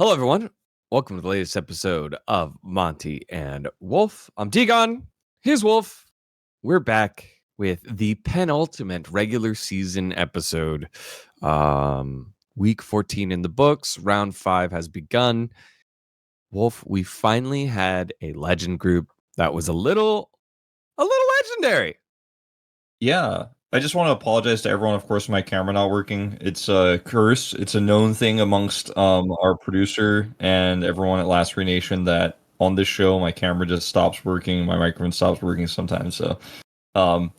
Hello, everyone. Welcome to the latest episode of Monte and Wolf. I'm dGon. Here's Wolf. We're back with the penultimate regular season episode. Week 14 in the books. Round 5 has begun. Wolf, we finally had a legend group that was a little legendary. Yeah, I just want to apologize to everyone. Of course, my camera not working. It's a curse. It's a known thing amongst our producer and everyone at Last Free Nation that on this show my camera just stops working, my microphone stops working sometimes. So, um,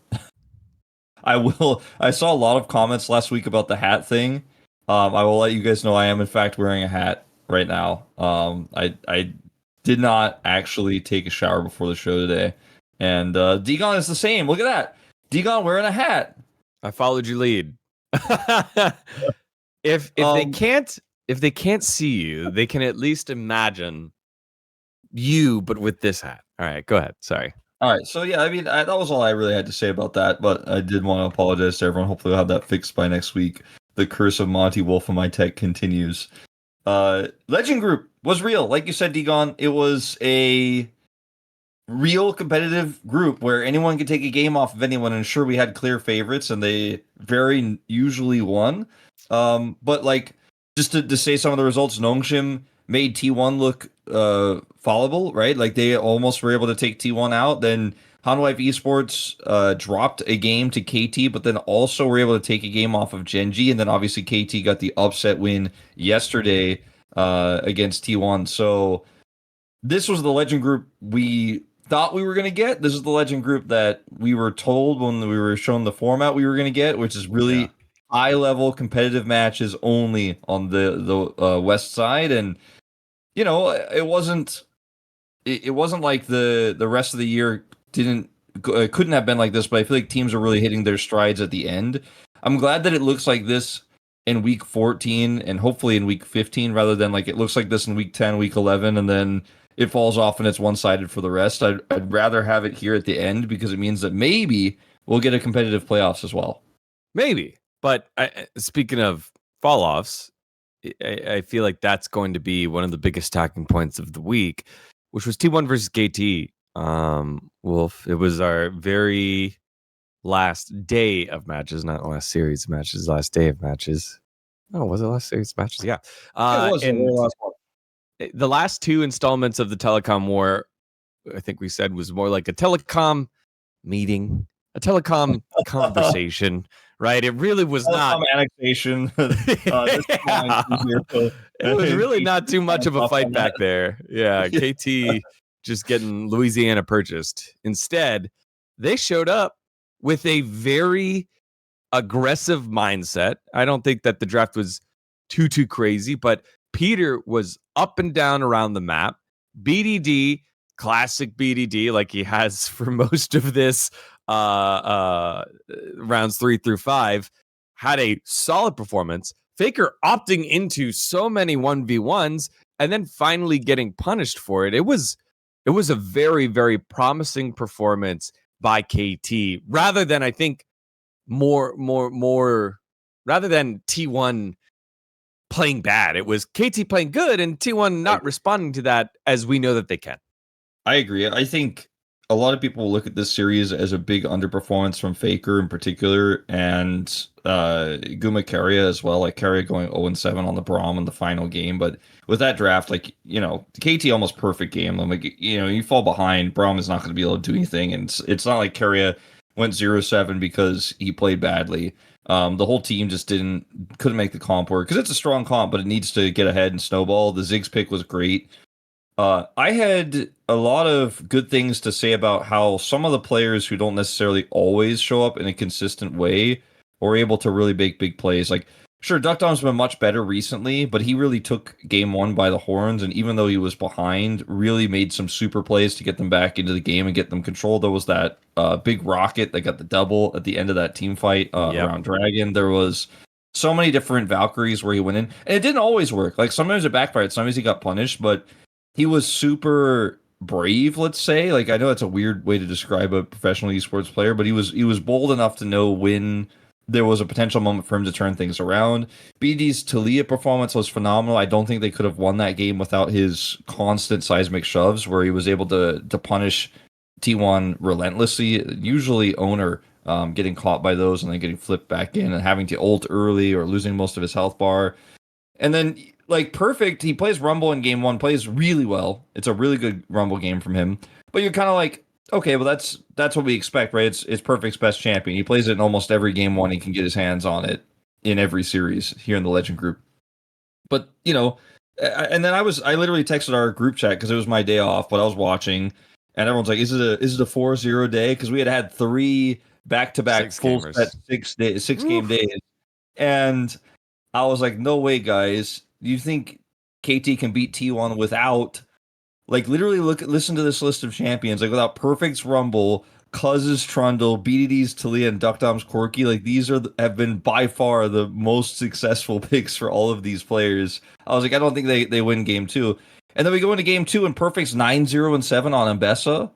I saw a lot of comments last week about the hat thing. I will let you guys know I am in fact wearing a hat right now. I did not actually take a shower before the show today, and dGon is the same. Look at that. dGon wearing a hat. I followed your lead. if they can't see you, they can at least imagine you, but with this hat. All right, go ahead. Sorry. All right, so yeah, I mean that was all I really had to say about that. But I did want to apologize to everyone. Hopefully, we'll have that fixed by next week. The curse of Monte Wolf and my tech continues. Legend Group was real, like you said, dGon. It was a real competitive group where anyone could take a game off of anyone, and sure, we had clear favorites and they very usually won. But like just to say some of the results, Nongshim made T1 look fallible, right? Like they almost were able to take T1 out. Then Hanweife Esports dropped a game to KT, but then also were able to take a game off of GenG, and then obviously KT got the upset win yesterday against T1. So this was the legend group we thought we were going to get. This is the legend group that we were told when we were shown the format we were going to get, which is really high level competitive matches only on the west side. And you know, it wasn't like the rest of the year couldn't have been like this, but I feel like teams are really hitting their strides at the end. I'm glad that it looks like this in week 14 and hopefully in week 15 rather than like it looks like this in week 10, week 11, and then it falls off and it's one-sided for the rest. I'd rather have it here at the end because it means that maybe we'll get a competitive playoffs as well. Maybe. But speaking of fall-offs, I feel like that's going to be one of the biggest talking points of the week, which was T1 versus KT. Wolf, it was our very last day of matches, not the last series of matches, last day of matches. Oh, was it last series of matches? Yeah. It was and the last one. The last two installments of the Telecom war, I think we said, was more like a Telecom meeting, a Telecom conversation, right? It really was Telecom not annexation. It was really not too much of a fight back there. Yeah, KT just getting Louisiana purchased. Instead, they showed up with a very aggressive mindset. I don't think that the draft was too crazy, but Peter was up and down around the map. BDD, classic BDD, like he has for most of this rounds 3 through 5, had a solid performance. Faker opting into so many 1v1s and then finally getting punished for it. It was a very, very promising performance by KT rather than, I think, more rather than T1 playing bad. It was KT playing good and T1 not responding to that as we know that they can. I agree. I think a lot of people look at this series as a big underperformance from Faker in particular and Guma Carrier as well. Like Carrier going 0-7 on the Braum in the final game. But with that draft, like, you know, KT almost perfect game. Like, you know, you fall behind, Braum is not going to be able to do anything. And it's not like Carrier went 0-7 because he played badly. The whole team just couldn't make the comp work because it's a strong comp, but it needs to get ahead and snowball. The Ziggs pick was great. I had a lot of good things to say about how some of the players who don't necessarily always show up in a consistent way were able to really make big plays. Like, sure, Duckdom's been much better recently, but he really took game one by the horns, and even though he was behind, really made some super plays to get them back into the game and get them control. There was that big rocket that got the double at the end of that team fight around Dragon. There was so many different Valkyries where he went in, and it didn't always work. Like, sometimes it backfired, sometimes he got punished, but he was super brave, let's say. Like, I know it's a weird way to describe a professional esports player, but he was bold enough to know when there was a potential moment for him to turn things around. BD's Talia performance was phenomenal. I don't think they could have won that game without his constant seismic shoves, where he was able to punish T1 relentlessly. Usually, Owner getting caught by those and then getting flipped back in and having to ult early or losing most of his health bar. And then, like, Perfect, he plays Rumble in game 1, plays really well. It's a really good Rumble game from him. But you're kind of like, okay, well, that's what we expect, right? It's Perfect's best champion. He plays it in almost every game 1. He can get his hands on it in every series here in the Legend group. But, and then I literally texted our group chat because it was my day off, but I was watching, and everyone's like, is it a 4-0 day? Because we had 3 back-to-back full set 6 game days. And I was like, no way, guys. Do you think KT can beat T1 without, like, literally listen to this list of champions, like, without Perfect's Rumble, Cuz's Trundle, BDD's Talia, and Duckdom's Corki? Like, these have been by far the most successful picks for all of these players. I was like, I don't think they win game 2. And then we go into game 2, and Perfect's 9-0-7 on Mbessa.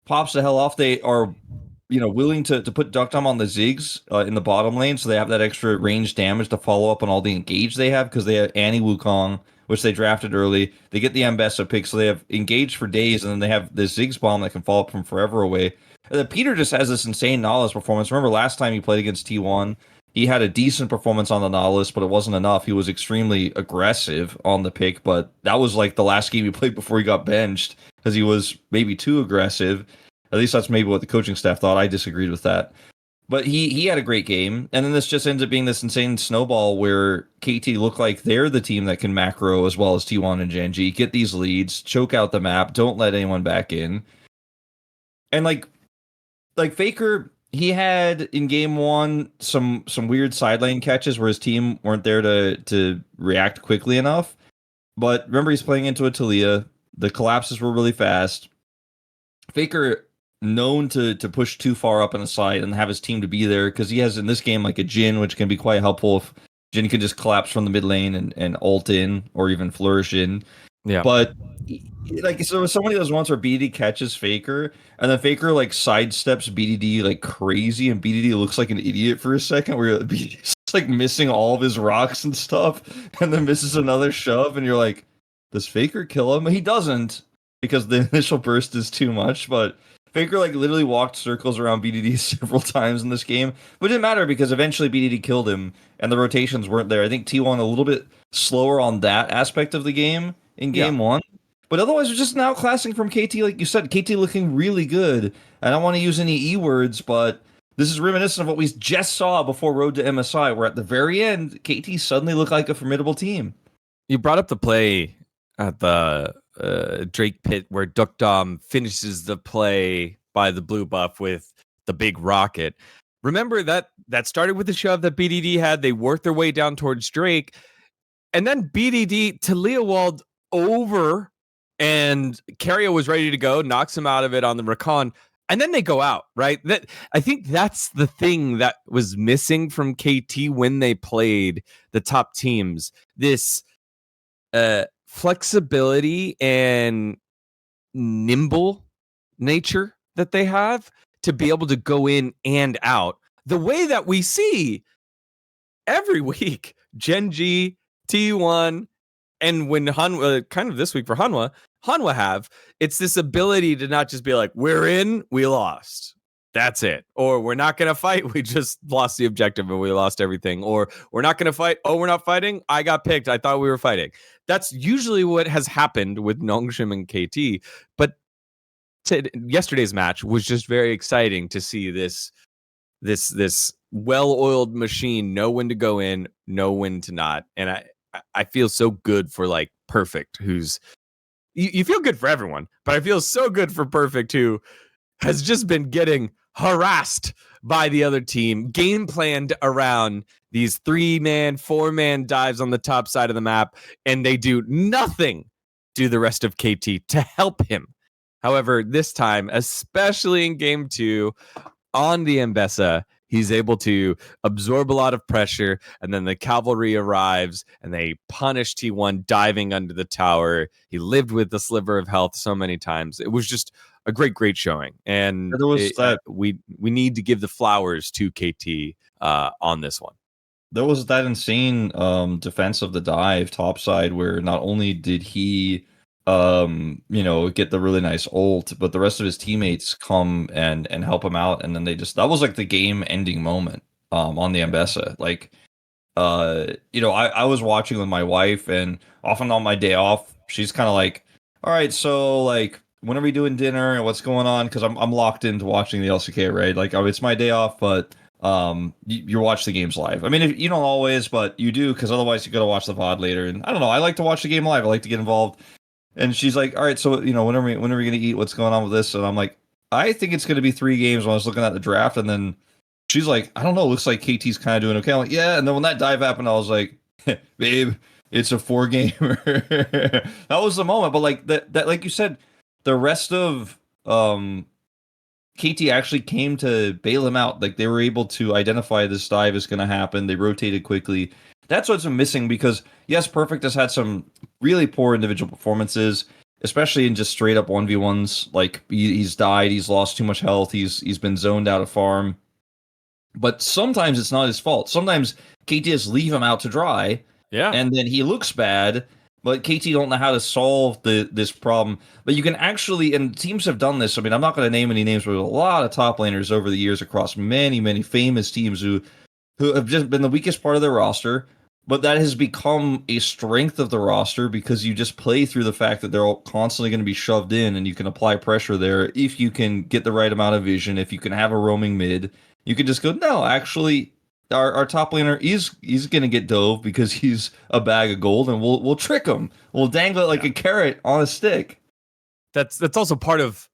Pops the hell off. They are, willing to put Duckdom on the Ziggs in the bottom lane, so they have that extra range damage to follow up on all the engage they have, because they have Annie Wukong, which they drafted early. They get the Mbessa pick, so they have engaged for days, and then they have the Ziggs bomb that can follow up from forever away. And then Peter just has this insane Nautilus performance. Remember last time he played against T1, he had a decent performance on the Nautilus, but it wasn't enough. He was extremely aggressive on the pick, but that was like the last game he played before he got benched, because he was maybe too aggressive. At least that's maybe what the coaching staff thought. I disagreed with that. But he had a great game, and then this just ends up being this insane snowball where KT look like they're the team that can macro as well as T1 and GenG, get these leads, choke out the map, don't let anyone back in. And like Faker, he had in game 1 some weird side lane catches where his team weren't there to react quickly enough. But remember, he's playing into a Talia. The collapses were really fast. Faker known to push too far up on the side and have his team to be there, because he has in this game like a Jhin, which can be quite helpful if Jhin can just collapse from the mid lane and ult in or even flourish in. Yeah. But like, so so many of those ones where BDD catches Faker, and then Faker like sidesteps BDD like crazy, and BDD looks like an idiot for a second, where BDD's like missing all of his rocks and stuff, and then misses another shove, and you're like, does Faker kill him? He doesn't, because the initial burst is too much, but Faker like literally walked circles around BDD several times in this game, but it didn't matter because eventually BDD killed him and the rotations weren't there. I think T1 a little bit slower on that aspect of the game in game 1, but otherwise it's just an outclassing from KT. Like you said, KT looking really good. I don't want to use any E words, but this is reminiscent of what we just saw before Road to MSI, where at the very end, KT suddenly looked like a formidable team. You brought up the play at the Drake pit where Duckdom finishes the play by the blue buff with the big rocket. Remember that started with the shove that BDD had. They worked their way down towards Drake, and then BDD Talia walled over, and Carrier was ready to go, knocks him out of it on the recon, and then they go out, right? That I think that's the thing that was missing from KT when they played the top teams. This flexibility and nimble nature that they have to be able to go in and out the way that we see every week. GenG, T1, and when Hanwha, kind of this week for Hanwha have, it's this ability to not just be like, we're in, we lost, that's it. Or we're not going to fight, we just lost the objective and we lost everything. Or we're not going to fight, oh, we're not fighting, I got picked, I thought we were fighting. That's usually what has happened with Nongshim and KT. But yesterday's match was just very exciting to see this well-oiled machine know when to go in, know when to not. And I feel so good for like Perfect, who's you feel good for everyone, but I feel so good for Perfect, who has just been getting harassed by the other team, game planned around these 3-man, 4-man dives on the top side of the map, and they do nothing to the rest of KT to help him. However, this time, especially in game 2, on the Mbessa, he's able to absorb a lot of pressure, and then the cavalry arrives, and they punish T1 diving under the tower. He lived with the sliver of health so many times. It was just a great showing. And there was we need to give the flowers to KT on this one. There was that insane defense of the dive topside where not only did he get the really nice ult, but the rest of his teammates come and help him out, and then that was like the game ending moment on the Ambessa. Like I was watching with my wife, and often on my day off, she's kind of like, all right, so like when are we doing dinner and what's going on? Because I'm locked into watching the LCK, right? Like it's my day off, but you watch the games live. I mean, you don't always, but you do, because otherwise you gotta watch the VOD later. And I don't know, I like to watch the game live. I like to get involved. And she's like, all right, so when are we gonna eat? What's going on with this? And I'm like, I think it's gonna be 3 games. When I was looking at the draft, and then she's like, I don't know, looks like KT's kind of doing okay. I'm like, yeah. And then when that dive happened, I was like, babe, it's a 4-gamer. That was the moment. But like that like you said, the rest of KT actually came to bail him out. Like, they were able to identify this dive is going to happen. They rotated quickly. That's what's missing, because yes, Perfect has had some really poor individual performances, especially in just straight up 1v1s. Like, he's died, he's lost too much health, he's been zoned out of farm. But sometimes it's not his fault. Sometimes KT just leave him out to dry. Yeah. And then he looks bad, but KT don't know how to solve this problem. But you can actually, and teams have done this. I mean, I'm not going to name any names, but a lot of top laners over the years across many, many famous teams who have just been the weakest part of their roster. But that has become a strength of the roster, because you just play through the fact that they're all constantly going to be shoved in, and you can apply pressure there if you can get the right amount of vision, if you can have a roaming mid. You can just go, no, actually, our top laner he's going to get dove because he's a bag of gold, and we'll trick him. We'll dangle it like a carrot on a stick. That's also part of,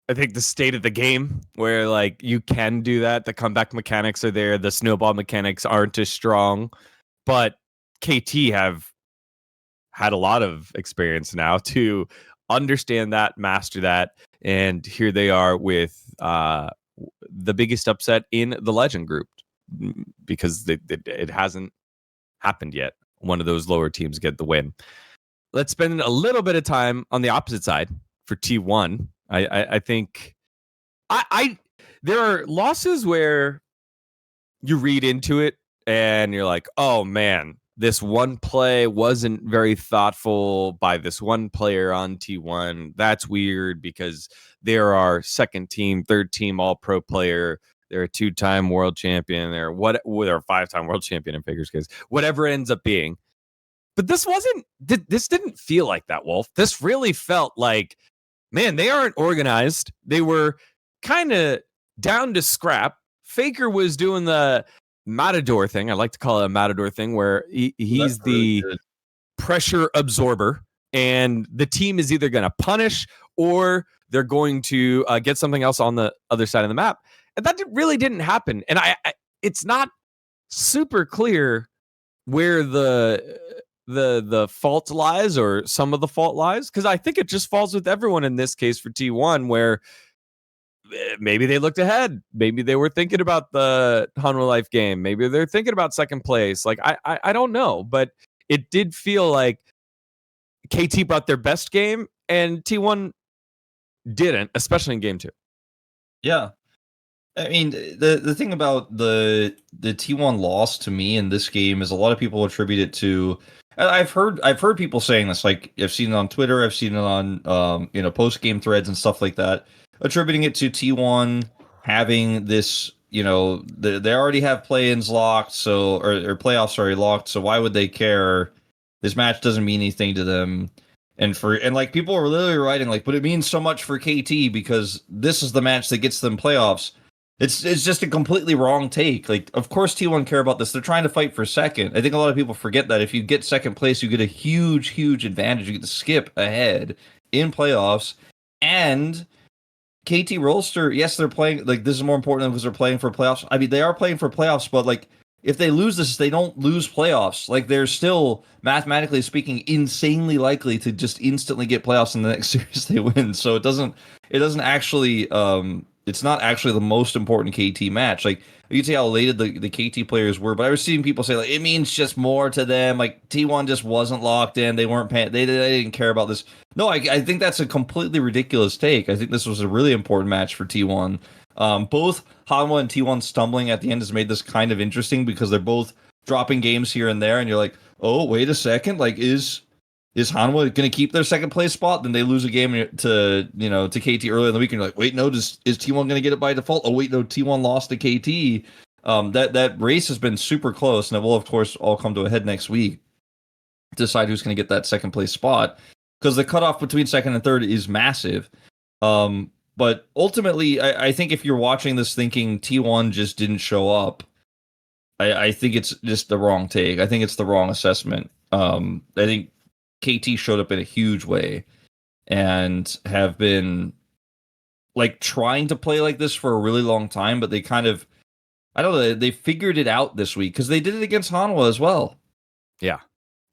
I think, the state of the game, where like you can do that. The comeback mechanics are there. The snowball mechanics aren't as strong, but KT have had a lot of experience now to understand that, master that, and here they are with the biggest upset in the Legend group, because it hasn't happened yet. One of those lower teams get the win. Let's spend a little bit of time on the opposite side for T1. I think there are losses where you read into it and you're like, oh man, this one play wasn't very thoughtful by this one player on T1. That's weird, because they're our second team, third team all pro player. They're a 2-time world champion. They're a 5-time world champion in Faker's case, whatever it ends up being. But this didn't feel like that, Wolf. This really felt like, man, they aren't organized. They were kind of down to scrap. Faker was doing the Matador thing. I like to call it a Matador thing, where he's the pressure absorber, and the team is either going to punish or they're going to get something else on the other side of the map. And that really didn't happen. And it's not super clear where the fault lies, or some of the fault lies, because I think it just falls with everyone in this case for T1, where maybe they looked ahead. Maybe they were thinking about the Hanwha Life game. Maybe they're thinking about second place. Like, I don't know, but it did feel like KT brought their best game and T1 didn't, especially in game 2. Yeah. I mean, the thing about the T1 loss to me in this game is a lot of people attribute it to. I've heard people saying this. Like, I've seen it on Twitter, I've seen it on post game threads and stuff like that, attributing it to T1 having this. They already have play-ins locked, or playoffs already locked. So why would they care? This match doesn't mean anything to them. And like, people were literally writing like, but it means so much for KT because this is the match that gets them playoffs. It's just a completely wrong take. Like, of course T1 care about this. They're trying to fight for second. I think a lot of people forget that if you get second place, you get a huge, huge advantage. You get to skip ahead in playoffs. And KT Rolster, yes, they're playing, like, this is more important because they're playing for playoffs. I mean, they are playing for playoffs, but like, if they lose this, they don't lose playoffs. Like, they're still, mathematically speaking, insanely likely to just instantly get playoffs in the next series they win. So it doesn't actually, it's not actually the most important KT match. Like, you can see how elated the KT players were, but I was seeing people say, like, it means just more to them. Like, T1 just wasn't locked in. They weren't they didn't care about this. No, I think that's a completely ridiculous take. I think this was a really important match for T1. Both Hanwha and T1 stumbling at the end has made this kind of interesting because they're both dropping games here and there, and you're like, oh, wait a second, like is Hanwha going to keep their second place spot? Then they lose a game to KT earlier in the week, and you're like, wait, no, is T1 going to get it by default? Oh, wait, no, T1 lost to KT. That race has been super close, and it will, of course, all come to a head next week. Decide who's going to get that second place spot, because the cutoff between second and third is massive. But ultimately, I think if you're watching this thinking T1 just didn't show up, I think it's just the wrong take. I think it's the wrong assessment. I think KT showed up in a huge way and have been like trying to play like this for a really long time, but they kind of, I don't know, they figured it out this week because they did it against Hanwha as well. Yeah,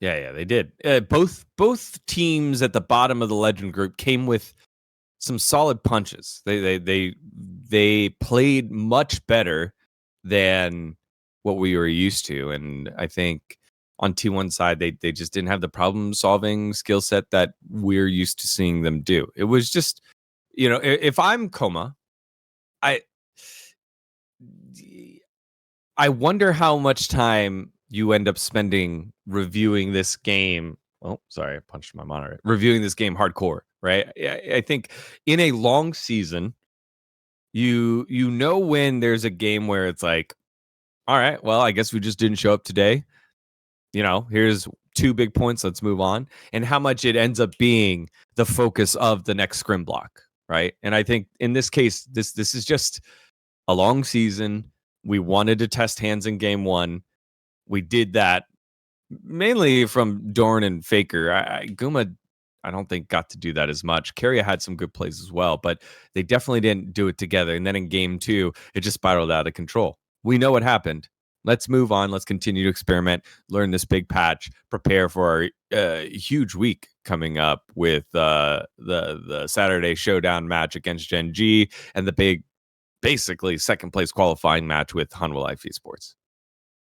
they did. Both teams at the bottom of the Legend group came with some solid punches. They played much better than what we were used to, and I think on T1 side they just didn't have the problem solving skill set that we're used to seeing them do. It was just, if I'm Coma, I wonder how much time you end up spending reviewing this game. Oh, sorry, I punched my monitor. Reviewing this game hardcore, right? I think in a long season, you know when there's a game where it's like, all right, well, I guess we just didn't show up today. Here's 2 big points. Let's move on. And how much it ends up being the focus of the next scrim block, right? And I think in this case, this is just a long season. We wanted to test hands in game 1. We did that mainly from Dorn and Faker. Guma, I don't think got to do that as much. Keria had some good plays as well, but they definitely didn't do it together. And then in game 2, it just spiraled out of control. We know what happened. Let's move on. Let's continue to experiment, learn this big patch, prepare for our huge week coming up with the Saturday showdown match against GenG and the big, basically second place qualifying match with Hanwha Life Esports.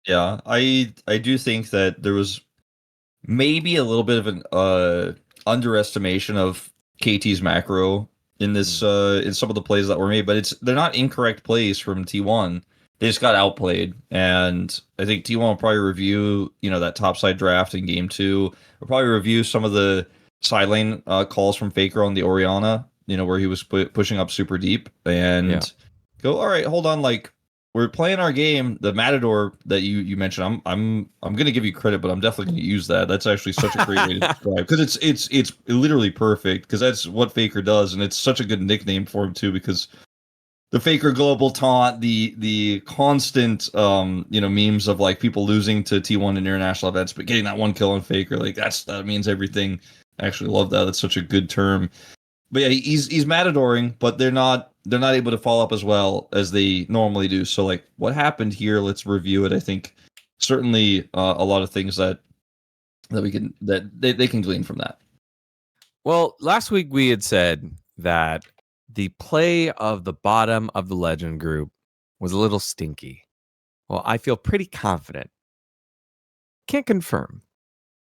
Yeah, I do think that there was maybe a little bit of an underestimation of KT's macro in this in some of the plays that were made, but they're not incorrect plays from T1. They just got outplayed, and I think T1 will probably review that topside draft in game 2. We'll probably review some of the side lane calls from Faker on the Orianna, where he was pushing up super deep, and go, all right, hold on, like, we're playing our game. The Matador that you mentioned, I'm gonna give you credit, but I'm definitely gonna use that. That's actually such a great way to describe, because it's literally perfect, because that's what Faker does, and it's such a good nickname for him too, because the Faker global taunt, the constant memes of like people losing to T1 in international events, but getting that one kill on Faker, like that means everything. I actually love that. That's such a good term. But yeah, he's matadoring, but they're not able to follow up as well as they normally do. So like, what happened here? Let's review it. I think certainly a lot of things that we can they can glean from that. Well, last week we had said that the play of the bottom of the Legend group was a little stinky. Well, I feel pretty confident. Can't confirm,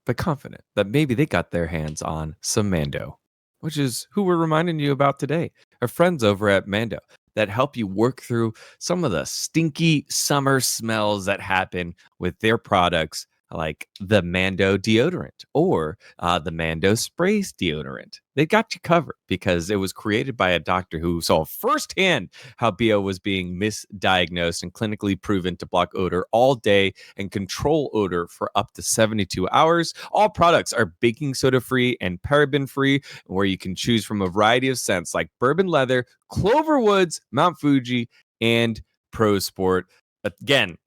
but confident that maybe they got their hands on some Mando, which is who we're reminding you about today. Our friends over at Mando that help you work through some of the stinky summer smells that happen with their products, like the Mando deodorant or the Mando sprays deodorant. They got you covered because it was created by a doctor who saw firsthand how BO was being misdiagnosed and clinically proven to block odor all day and control odor for up to 72 hours. All products are baking soda free and paraben free, where you can choose from a variety of scents like bourbon leather, Clover Woods, Mount Fuji, and Pro Sport. Again,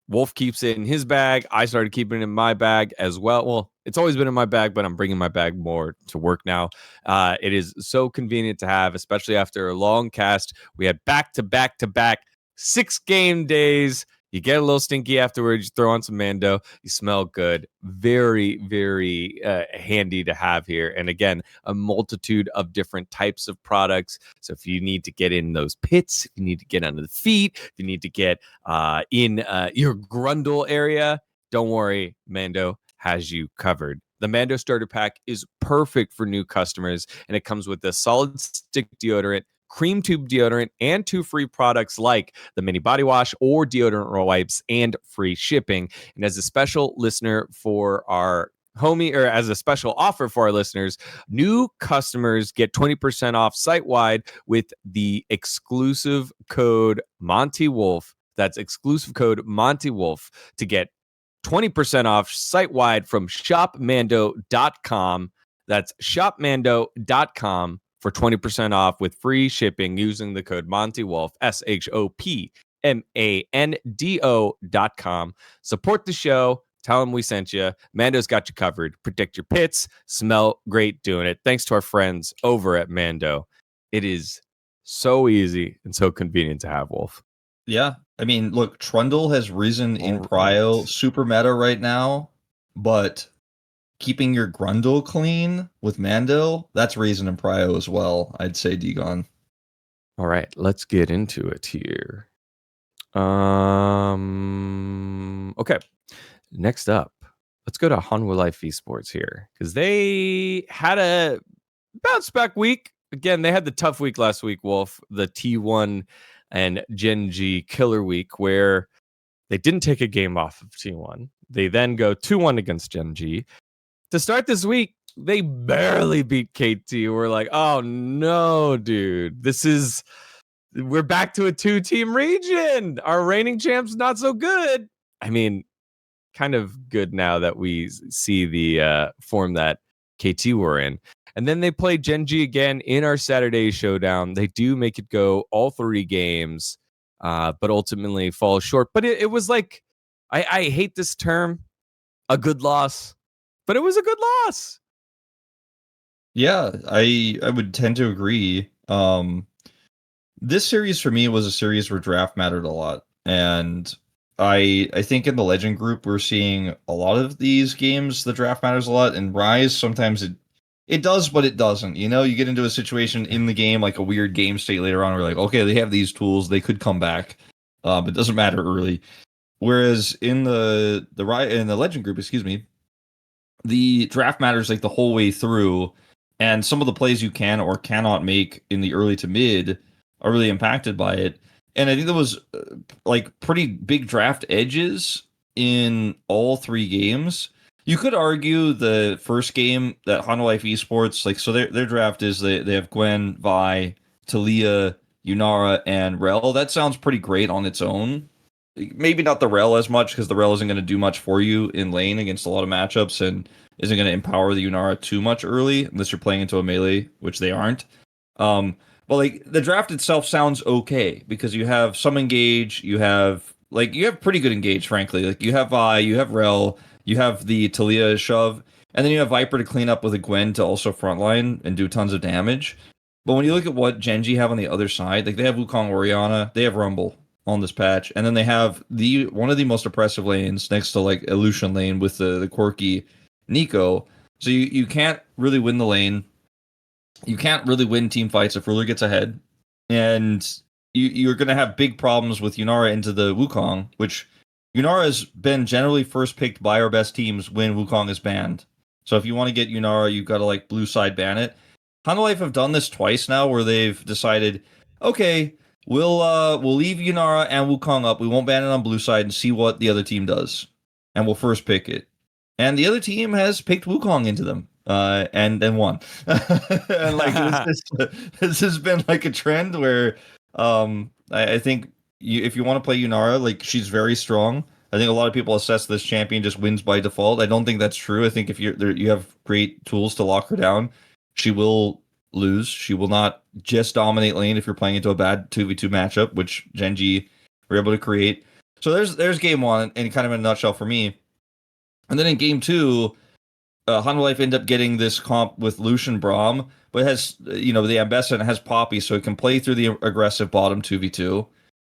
Wolf keeps it in his bag. I started keeping it in my bag as well. Well, it's always been in my bag, but I'm bringing my bag more to work now. It is so convenient to have, especially after a long cast. We had back-to-back 6 game days. You get a little stinky afterwards. You throw on some Mando. You smell good. Very, very handy to have here. And again, a multitude of different types of products. So if you need to get in those pits, if you need to get under the feet, if you need to get in your grundle area, don't worry. Mando has you covered. The Mando starter pack is perfect for new customers, and it comes with a solid stick deodorant, cream tube deodorant and 2 free products like the mini body wash or deodorant wipes and free shipping. And as a special listener for our as a special offer for our listeners, new customers get 20% off site-wide with the exclusive code Monte Wolf. That's exclusive code Monte Wolf to get 20% off site-wide from shopmando.com. That's shopmando.com for 20% off with free shipping using the code Monte Wolf, SHOPMANDO.com. Support the show. Tell them we sent you. Mando's got you covered. Protect your pits. Smell great doing it. Thanks to our friends over at Mando. It is so easy and so convenient to have, Wolf. Yeah. I mean, look, Trundle has risen in Prio, super meta right now, but keeping your Grundle clean with Mando, that's risen in Prio as well, I'd say, dGon. All right, let's get into it here. Okay. Next up, let's go to Hanwha Life Esports here because they had a bounce back week. Again, they had the tough week last week, Wolf, the T1 and GenG killer week where they didn't take a game off of T1. They then go 2-1 against GenG. To start this week, they barely beat KT. We're like, oh no, dude. We're back to a 2-team region. Our reigning champ's not so good. I mean, kind of good now that we see the form that KT were in. And then they play GenG again in our Saturday showdown. They do make it go all 3 games, but ultimately fall short. But it was like, I hate this term, a good loss, but it was a good loss. Yeah, I would tend to agree. This series for me was a series where draft mattered a lot. And I think in the Legend group, we're seeing a lot of these games, the draft matters a lot. And Rise, sometimes it does, but it doesn't. You know, you get into a situation in the game, like a weird game state later on, where like, okay, they have these tools, they could come back. It doesn't matter early. Whereas in the Legend group, the draft matters like the whole way through. And some of the plays you can or cannot make in the early to mid are really impacted by it. And I think there was like pretty big draft edges in all 3 games. You could argue the first game that Hanwha Life Esports, like, so their draft is they have Gwen, Vi, Talia, Yunara, and Rel. That sounds pretty great on its own. Maybe not the Rel as much because the Rel isn't going to do much for you in lane against a lot of matchups and isn't going to empower the Yunara too much early unless you're playing into a melee, which they aren't. But like the draft itself sounds okay because you have some engage, you have pretty good engage, frankly. Like you have Vi, you have Rel, you have the Talia shove, and then you have Viper to clean up with a Gwen to also frontline and do tons of damage. But when you look at what GenG have on the other side, like they have Wukong Orianna, they have Rumble on this patch, and then they have one of the most oppressive lanes next to like Illusion lane with the quirky Nico. So you can't really win the lane. You can't really win team fights if Ruler gets ahead. And you're going to have big problems with Yunara into the Wukong, which Yunara has been generally first picked by our best teams when Wukong is banned. So if you want to get Yunara, you've got to like blue side ban it. Hanwha Life have done this twice now where they've decided, okay, we'll leave Yunara and Wukong up. We won't ban it on blue side and see what the other team does. And we'll first pick it. And the other team has picked Wukong into them. And then won. And like this has been like a trend where I think if you want to play Yunara, like she's very strong. I think a lot of people assess this champion just wins by default. I don't think that's true. I think if you have great tools to lock her down, she will lose. She will not just dominate lane if you're playing into a bad 2v2 matchup, which GenG were able to create. So there's game 1 and kind of in a nutshell for me. And then in game 2, Hanwha Life end up getting this comp with Lucian Braum, but it has, the Ambessa has Poppy, so it can play through the aggressive bottom 2v2.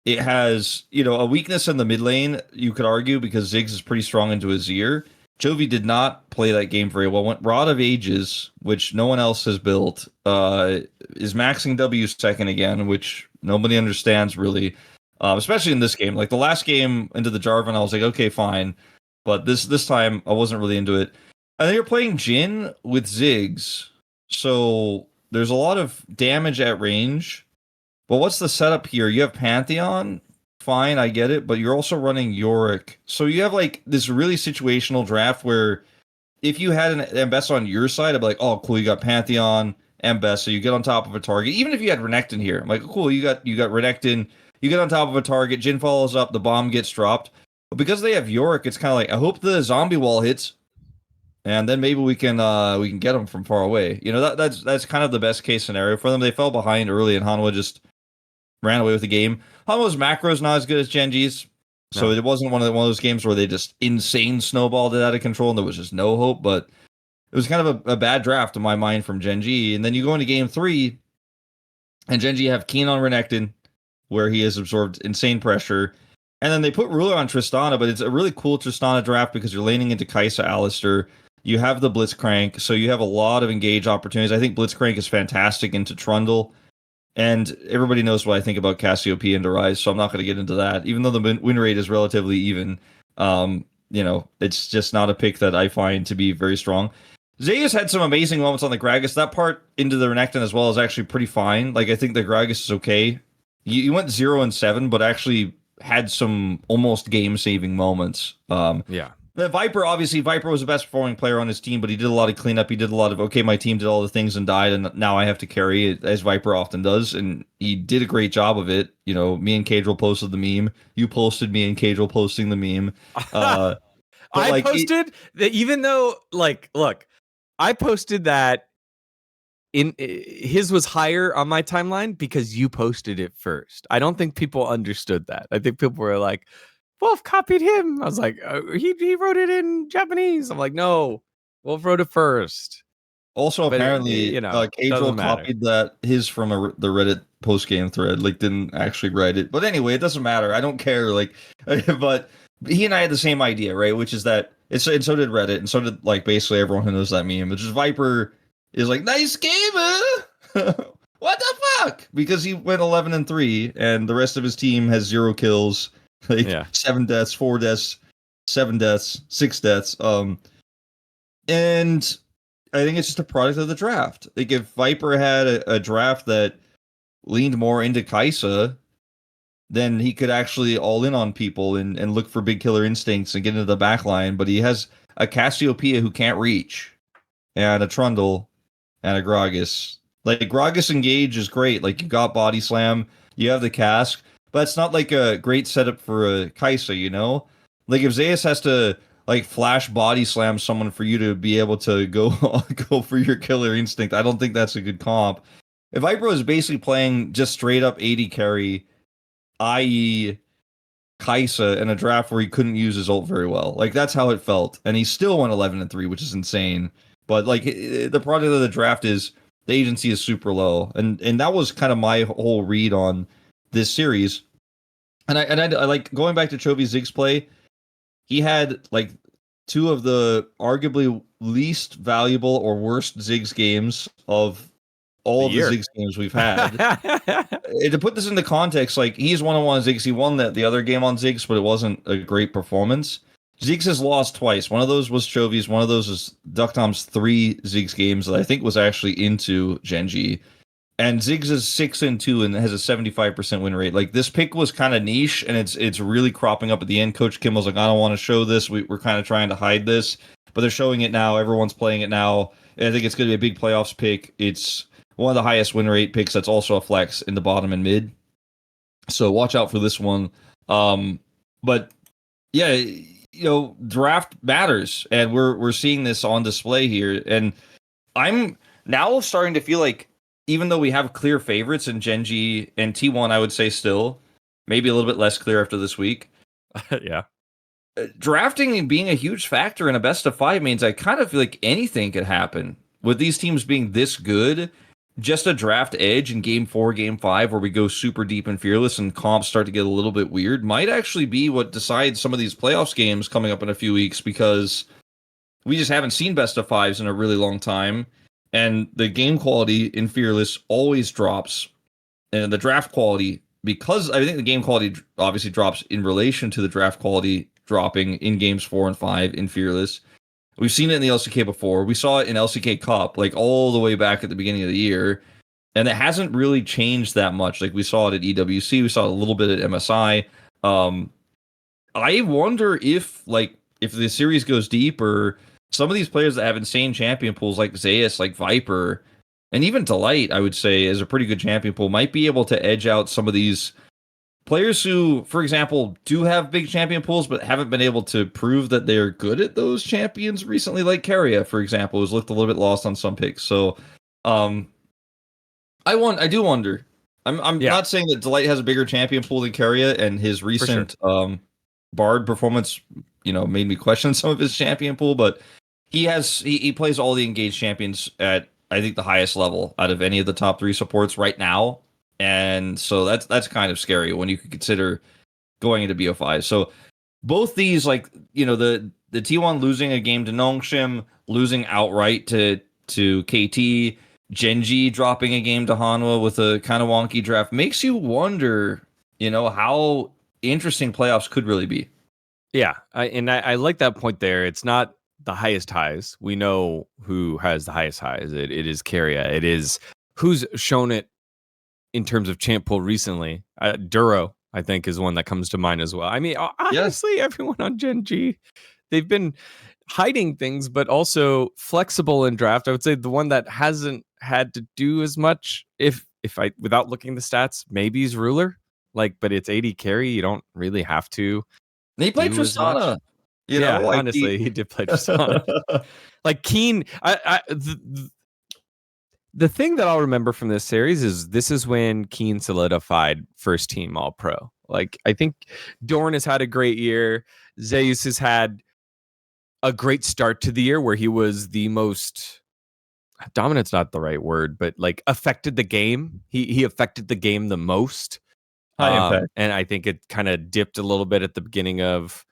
It has, a weakness in the mid lane, you could argue, because Ziggs is pretty strong into his ear. Chovy did not play that game very well. Went Rod of Ages, which no one else has built, is maxing W second again, which nobody understands really, especially in this game. Like the last game into the Jarvan, I was like, okay, fine. But this time, I wasn't really into it. And then you're playing Jhin with Ziggs, so there's a lot of damage at range. But what's the setup here? You have Pantheon, fine, I get it, but you're also running Yorick. So you have like this really situational draft where if you had an Mbessa on your side, I'd be like, oh, cool, you got Pantheon, Mbessa, you get on top of a target. Even if you had Renekton here, I'm like, cool, you got Renekton, you get on top of a target, Jhin follows up, the bomb gets dropped. But because they have Yorick, it's kind of like, I hope the zombie wall hits, and then maybe we can get them from far away. You know, that's kind of the best case scenario for them. They fell behind early, and Hanwha just ran away with the game. Hanwha's macro is not as good as GenG's. So it wasn't one of those games where they just insane snowballed it out of control and there was just no hope. But it was kind of a bad draft in my mind from GenG. And then you go into game 3, and GenG have Keen on Renekton, where he has absorbed insane pressure. And then they put Ruler on Tristana, but it's a really cool Tristana draft because you're laning into Kai'Sa, Alistar. You have the Blitzcrank, so you have a lot of engage opportunities. I think Blitzcrank is fantastic into Trundle. And everybody knows what I think about Cassiopeia and Rise, so I'm not going to get into that. Even though the win rate is relatively even, you know, it's just not a pick that I find to be very strong. Zeus had some amazing moments on the Gragas. That part into the Renekton as well is actually pretty fine. Like, I think the Gragas is okay. You went 0-7, but actually had some almost game-saving moments. Yeah. The Viper, obviously, Viper was the best performing player on his team, but he did a lot of cleanup. He did a lot of, okay, my team did all the things and died, and now I have to carry it, as Viper often does, and he did a great job of it. You know, me and Cadril posted the meme. You posted me and Cadril posting the meme. I like, posted that, even though, like, look, I posted that his was higher on my timeline because you posted it first. I don't think people understood that. I think people were like, Wolf copied him. I was like, he wrote it in Japanese. I'm like, no, Wolf wrote it first. Also, but apparently, you know, Cadril copied his from the Reddit post game thread. Like, didn't actually write it. But anyway, it doesn't matter. I don't care. Like, but he and I had the same idea, right? Which is that and so did Reddit, and so did like basically everyone who knows that meme. Which is Viper is like, nice game, what the fuck? Because he went 11-3, and the rest of his team has 0 kills. Like 7 deaths, 4 deaths, 7 deaths, 6 deaths. And I think it's just a product of the draft. Like, if Viper had a draft that leaned more into Kai'Sa, then he could actually all in on people and look for big killer instincts and get into the back line. But he has a Cassiopeia who can't reach, and a Trundle, and a Gragas. Like, Gragas engage is great. Like, you got Body Slam, you have the Cask, but it's not like a great setup for a Kai'Sa, you know? Like, if Zeus has to like flash Body Slam someone for you to be able to go for your killer instinct, I don't think that's a good comp. If Viper was basically playing just straight up 80 carry, i.e. Kai'Sa, in a draft where he couldn't use his ult very well, like, that's how it felt. And he still went 11-3, which is insane. But like, the product of the draft is the agency is super low, and that was kind of my whole read on this series. And I like going back to Chovy Ziggs play. He had like 2 of the arguably least valuable or worst Ziggs games of all of the Ziggs games we've had. To put this into context, like, he's 1-on-1 Ziggs. He won the other game on Ziggs, but it wasn't a great performance. Ziggs has lost twice. One of those was Chovy's. One of those is Ducktom's 3 Ziggs games that I think was actually into GenG. And Ziggs is 6-2 and has a 75% win rate. Like, this pick was kind of niche, and it's really cropping up at the end. Coach Kim was like, I don't want to show this. We're kind of trying to hide this, but they're showing it now. Everyone's playing it now. And I think it's going to be a big playoffs pick. It's one of the highest win rate picks. That's also a flex in the bottom and mid. So watch out for this one. But yeah, you know, draft matters, and we're seeing this on display here. And I'm now starting to feel like, even though we have clear favorites in GenG and T1, I would say still, maybe a little bit less clear after this week. Yeah. Drafting and being a huge factor in a best of 5 means I kind of feel like anything could happen. With these teams being this good, just a draft edge in game 4, game 5, where we go super deep and fearless and comps start to get a little bit weird, might actually be what decides some of these playoffs games coming up in a few weeks, because we just haven't seen best of 5s in a really long time. And the game quality in Fearless always drops. And the draft quality, because I think the game quality obviously drops in relation to the draft quality dropping in games 4 and 5 in Fearless. We've seen it in the LCK before. We saw it in LCK Cup, like all the way back at the beginning of the year. and it hasn't really changed that much. Like we saw it at EWC, we saw it a little bit at MSI. I wonder if the series goes deeper, some of these players that have insane champion pools like Zeus, like Viper, and even Delight, I would say, is a pretty good champion pool, might be able to edge out some of these players who, for example, do have big champion pools but haven't been able to prove that they're good at those champions recently, like Keria, for example, who's looked a little bit lost on some picks. So, I do wonder. I'm not saying that Delight has a bigger champion pool than Keria, and his recent Bard performance, made me question some of his champion pool, but he plays all the engaged champions at, I think, the highest level out of any of the top 3 supports right now. And so that's kind of scary when you could consider going into BO5. So both these, the T1 losing a game to Nongshim, losing outright to KT, GenG dropping a game to Hanwha with a kind of wonky draft, makes you wonder, how interesting playoffs could really be. Yeah, I like that point there. It's not the highest highs. We know who has the highest highs. It is Keria. It is who's shown it in terms of champ pool recently. Duro, I think, is one that comes to mind as well. I mean, honestly, everyone on GenG, they've been hiding things, but also flexible in draft. I would say the one that hasn't had to do as much, if I, without looking at the stats, maybe is Ruler. But it's 80 carry. You don't really have to. He played Tristana. Honestly, he did play Tristana. Keen, the thing that I'll remember from this series is this is when Keen solidified first team All Pro. I think Dorn has had a great year. Zeus has had a great start to the year where he was the most dominant's not the right word, but affected the game. He affected the game the most. High impact. And I think it kind of dipped a little bit at the beginning of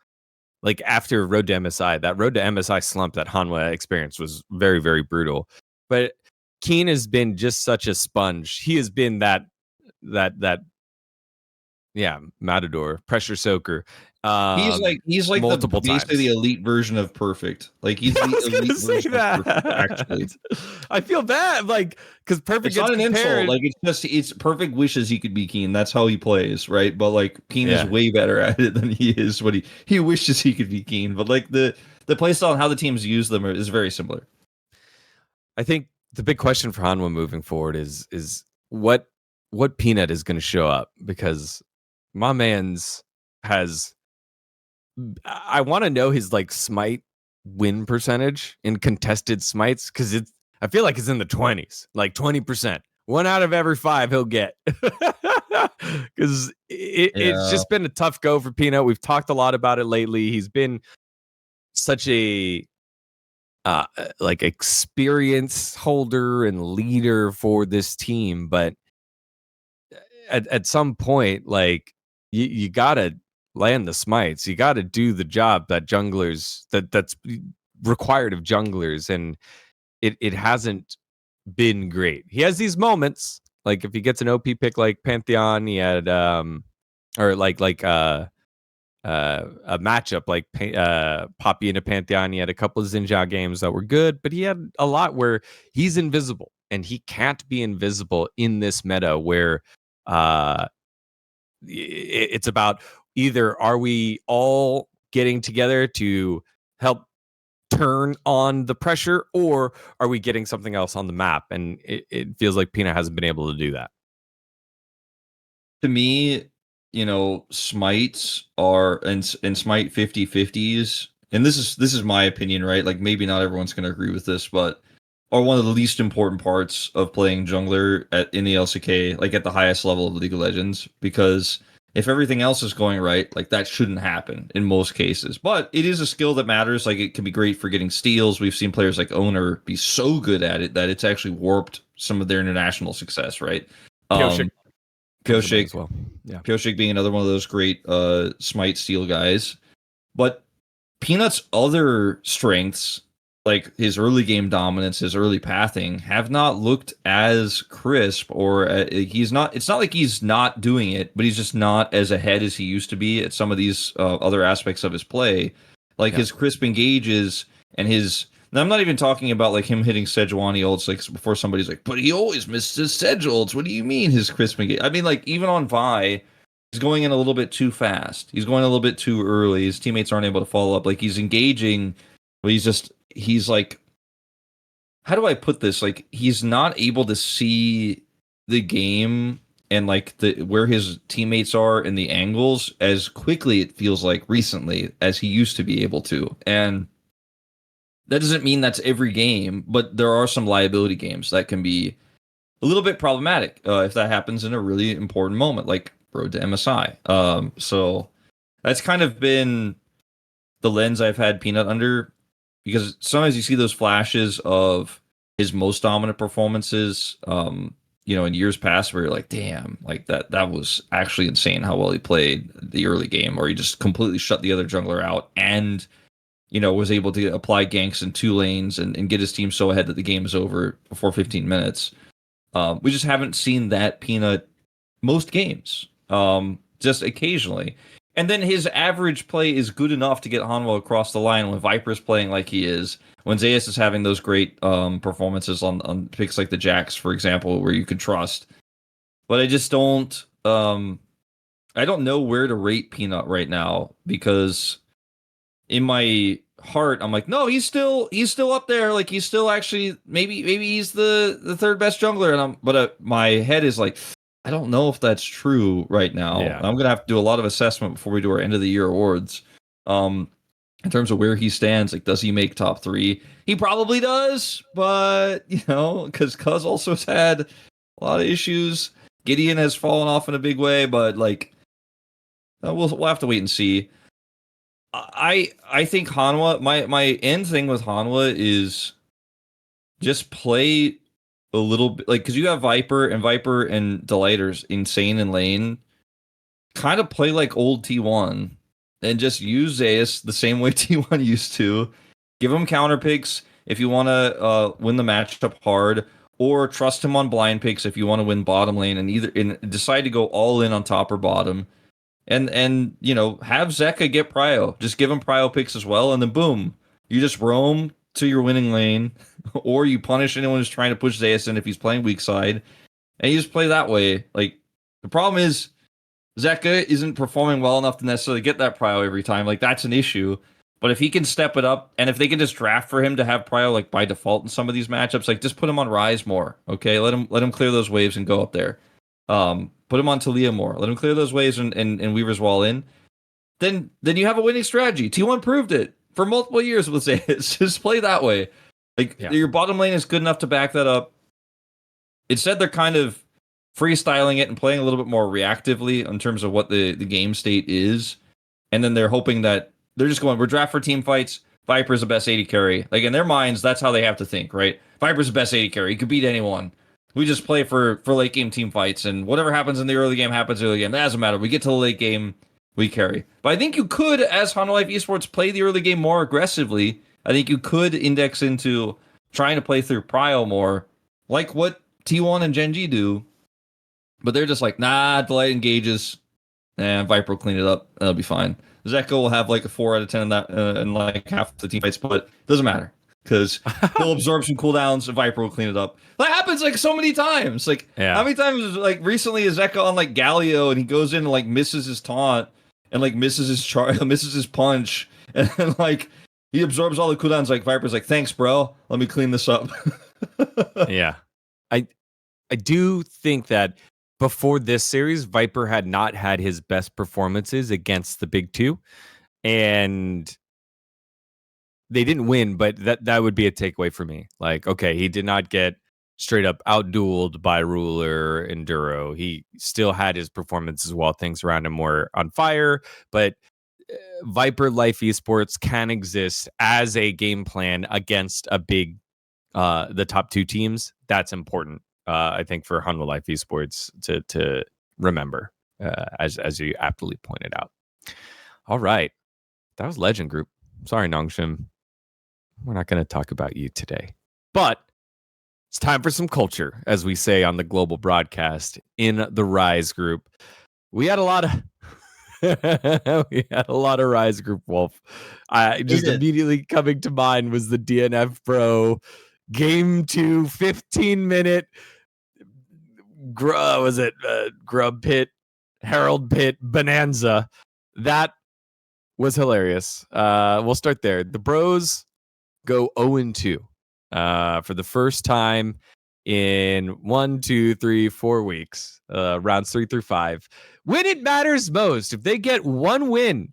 after Road to MSI. That Road to MSI slump that Hanwha experienced was very, very brutal. But Keen has been just such a sponge. He has been that matador, pressure soaker. He's like basically the elite version of Perfect. He's the elite version of Perfect, actually. I feel bad, because Perfect it's gets not an compared. insult. It's Perfect wishes he could be Keen. That's how he plays, right? But Keen is way better at it than he is what he wishes he could be Keen. But the playstyle and how the teams use them is very similar. I think the big question for Hanwha moving forward is what Peanut is going to show up, because my man's has. I want to know his smite win percentage in contested smites, because I feel like it's in the 20s, 20%. 1 out of every 5 he'll get, because it's just been a tough go for Peanut. We've talked a lot about it lately. He's been such a experience holder and leader for this team, but at some point, you gotta land the smites. You gotta do the job that junglers that's required of junglers, and it hasn't been great. He has these moments, if he gets an OP pick like Pantheon, he had a matchup like Poppy into Pantheon. He had a couple of Xinjia games that were good, but he had a lot where he's invisible, and he can't be invisible in this meta where it's about either are we all getting together to help turn on the pressure, or are we getting something else on the map? And it feels like Peanut hasn't been able to do that. To me, smites are and smite 50/50s, and this is my opinion, right? Maybe not everyone's going to agree with this, but are one of the least important parts of playing jungler in the LCK, at the highest level of League of Legends, because if everything else is going right, that shouldn't happen in most cases. But it is a skill that matters. It can be great for getting steals. We've seen players like Owner be so good at it that it's actually warped some of their international success, right? Pyoshik as well. Yeah. Pyoshik being another one of those great smite steal guys. But Peanut's other strengths, his early game dominance, his early pathing, have not looked as crisp, or it's not like he's not doing it, but he's just not as ahead as he used to be at some of these other aspects of his play. His crisp engages and his And I'm not even talking about like him hitting Sejuani ults like before somebody's like, but he always misses Sej ults. What do you mean his Crispin game? I mean, like even on Vi, he's going in a little bit too fast. He's going a little bit too early. His teammates aren't able to follow up. Like he's engaging, but he's like, how do I put this? Like he's not able to see the game and like the where his teammates are and the angles as quickly, it feels like recently, as he used to be able to. And that doesn't mean that's every game, but there are some liability games that can be a little bit problematic if that happens in a really important moment, like Road to MSI. So that's kind of been the lens I've had Peanut under, because sometimes you see those flashes of his most dominant performances, in years past, where you're like, damn, like that was actually insane how well he played the early game, or he just completely shut the other jungler out and was able to apply ganks in 2 lanes and get his team so ahead that the game is over before 15 minutes. We just haven't seen that Peanut most games, just occasionally. And then his average play is good enough to get Hanwha across the line when Viper's playing like he is, when Zeus is having those great performances on picks like the Jax, for example, where you could trust. But I just don't... I don't know where to rate Peanut right now, because in my heart, I'm like, no, he's still up there. Like he's still actually maybe he's the third best jungler. But my head is like, I don't know if that's true right now. Yeah. I'm gonna have to do a lot of assessment before we do our end of the year awards. In terms of where he stands, like, does he make top 3? He probably does, but because Cuz also has had a lot of issues. Gideon has fallen off in a big way, but like, we'll have to wait and see. I think Hanwha, my end thing with Hanwha is just play a little bit, like, because you have Viper and Delighters insane in lane. Kind of play like old T1 and just use Zeus the same way T1 used to. Give him counter picks if you want to win the matchup hard, or trust him on blind picks if you want to win bottom lane, and decide to go all in on top or bottom. And have Zeka get prio. Just give him prio picks as well, and then boom, you just roam to your winning lane, or you punish anyone who's trying to push Zeus in if he's playing weak side, and you just play that way. Like, the problem is Zeka isn't performing well enough to necessarily get that prio every time. Like, that's an issue. But if he can step it up, and if they can just draft for him to have prio like by default in some of these matchups, like just put him on Ryze more. Okay, let him clear those waves and go up there. Put him on Talia more. Let him clear those waves and Weaver's Wall in. Then you have a winning strategy. T1 proved it for multiple years with Zeus. Just play that way. Like, your bottom lane is good enough to back that up. Instead, they're kind of freestyling it and playing a little bit more reactively in terms of what the game state is. And then they're hoping that they're just going, we're draft for team fights. Viper's the best AD carry. Like, in their minds, that's how they have to think, right? Viper's the best AD carry. He could beat anyone. We just play for late game team fights, and whatever happens in the early game happens in the early game. That doesn't matter. We get to the late game, we carry. But I think you could, as Hanwha Life Esports, play the early game more aggressively. I think you could index into trying to play through prio more, like what T1 and GenG do. But they're just like, nah, Delight engages, and Viper will clean it up. That'll be fine. Zeka will have like a 4 out of 10 in that in like half the team fights, but it doesn't matter, because he'll absorb some cooldowns and Viper will clean it up. That happens like so many times. Like, how many times, like, recently is Zeka on like Galio and he goes in and like misses his taunt and like misses his punch, and then like he absorbs all the cooldowns. Like, Viper's like, thanks, bro. Let me clean this up. Yeah. I do think that before this series, Viper had not had his best performances against the big two, and they didn't win, but that would be a takeaway for me. Like, okay, he did not get straight up outdueled by Ruler and Duro. He still had his performances while things around him were on fire, but Viper Life Esports can exist as a game plan against a big, the top 2 teams. That's important. I think for Hanwha Life Esports to remember, as you aptly pointed out. All right, that was Legend Group. Sorry, Nongshim, we're not going to talk about you today, but it's time for some culture, as we say on the global broadcast in the Rise group. We had a lot of We had a lot of Rise Group Wolf. Just immediately coming to mind was the DNF Pro Game 2 15-minute Grub Pit, Herald Pit Bonanza. That was hilarious. We'll start there. The Bros go 0-2 for the first time in 1, 2, 3, 4 weeks, rounds 3 through 5. When it matters most, if they get one win,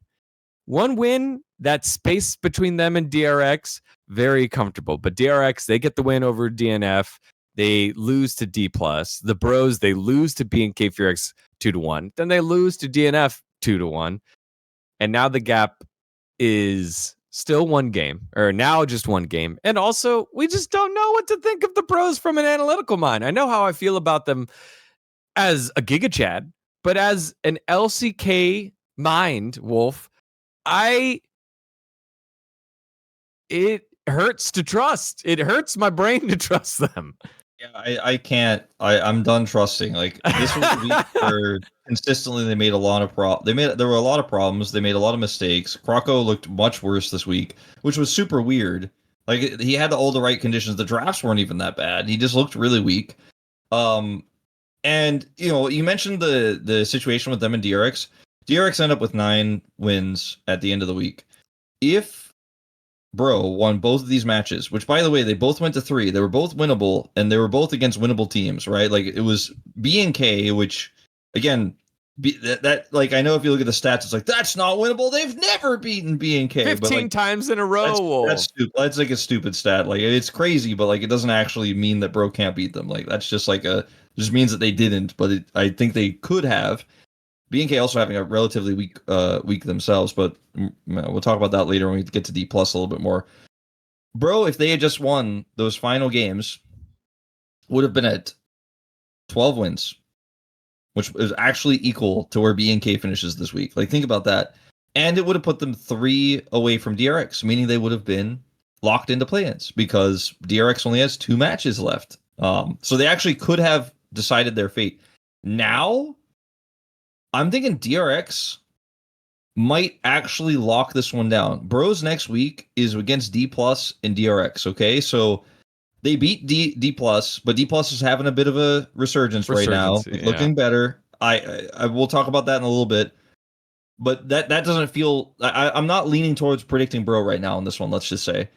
that space between them and DRX, very comfortable. But DRX, they get the win over DNF. They lose to Dplus. The Bros, they lose to B&K Furex 2-1. Then they lose to DNF 2-1. And now the gap is still one game, or now just one game. And also, we just don't know what to think of the Bros from an analytical mind. I know how I feel about them as a Giga Chad, but as an LCK mind, Wolf, it hurts to trust. It hurts my brain to trust them. Yeah, I can't. I'm done trusting. Like, this was a week where consistently they made a lot of there were a lot of problems. They made a lot of mistakes. Croco looked much worse this week, which was super weird. Like, he had all the right conditions. The drafts weren't even that bad. He just looked really weak. And you mentioned the situation with them and DRX. DRX ended up with 9 wins at the end of the week. If Bro won both of these matches, which, by the way, they both went to 3. They were both winnable, and they were both against winnable teams, right? Like, it was B&K, which, again, like, I know if you look at the stats, it's like, that's not winnable. They've never beaten B&K. 15 times in a row. That's stupid. That's like a stupid stat. Like, it's crazy, but like, it doesn't actually mean that Bro can't beat them. Like, that's just like just means that they didn't, but I think they could have. B&K also having a relatively week themselves, but we'll talk about that later when we get to Dplus a little bit more. Bro, if they had just won those final games, would have been at 12 wins, which is actually equal to where B&K finishes this week. Like, think about that. And it would have put them 3 away from DRX, meaning they would have been locked into play-ins because DRX only has 2 matches left. So they actually could have decided their fate. Now, I'm thinking DRX might actually lock this one down. Bros next week is against Dplus and DRX, okay? So they beat Dplus, but Dplus is having a bit of a resurgence right now. Yeah. Looking better. I will talk about that in a little bit. But that doesn't feel... I'm not leaning towards predicting Bro right now on this one, let's just say.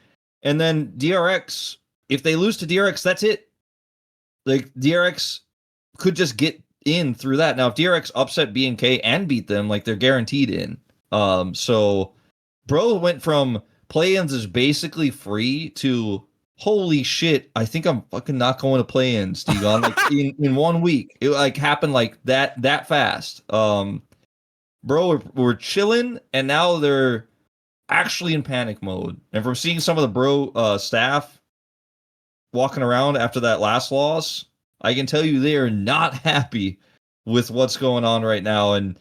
And then DRX, if they lose to DRX, that's it. Like, DRX could just get in through that. Now, if DRX upset B&K and beat them, like, they're guaranteed in. So Bro went from play-ins is basically free to holy shit, I think I'm fucking not going to play-ins, dGon. Like, in 1 week. It like happened like that fast. Bro, we're chilling, and now they're actually in panic mode. And from seeing some of the Bro staff walking around after that last loss, I can tell you they are not happy with what's going on right now, and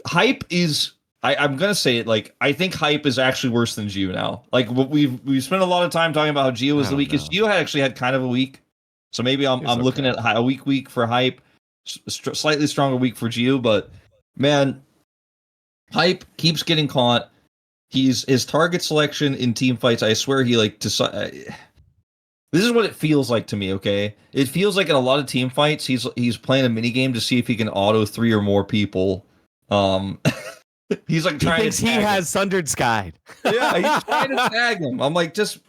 hype is. I'm gonna say it. Like, I think hype is actually worse than Geo now. Like, we've spent a lot of time talking about how Geo is the weakest. Geo actually had kind of a week, so maybe I'm looking at a weak for hype, slightly stronger week for Geo. But man, hype keeps getting caught. His target selection in team fights, I swear he this is what it feels like to me, okay? It feels like in a lot of team fights, he's playing a mini game to see if he can auto 3 or more people. He's like trying to he has Sundered Sky. Yeah, he's trying to tag him. I'm like, just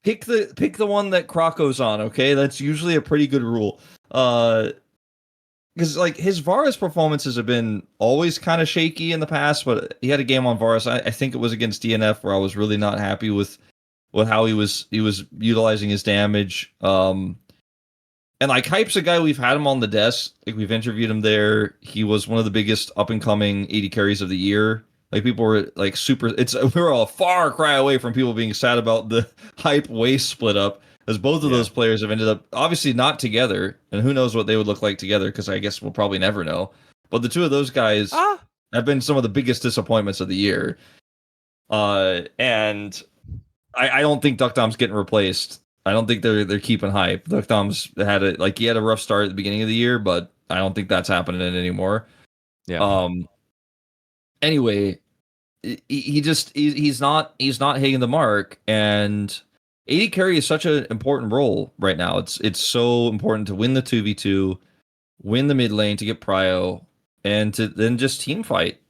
pick the one that Croco's on, okay? That's usually a pretty good rule. Because like his Varus performances have been always kind of shaky in the past, but he had a game on Varus. I think it was against DNF where I was really not happy with how he was utilizing his damage. And like Hype's a guy, we've had him on the desk. Like, we've interviewed him there. He was one of the biggest up and coming 80 carries of the year. Like, people were like we're a far cry away from people being sad about the Hype waste split up. As both of those players have ended up, obviously, not together, and who knows what they would look like together, because I guess we'll probably never know. But the two of those guys have been some of the biggest disappointments of the year. And I don't think Duck Dom's getting replaced I don't think they're keeping hype. Look, Tom's had he had a rough start at the beginning of the year, but I don't think that's happening anymore. Yeah. Anyway, he's not hitting the mark, and AD carry is such an important role right now. It's so important to win the 2v2, win the mid lane to get prio, and to then just team fight.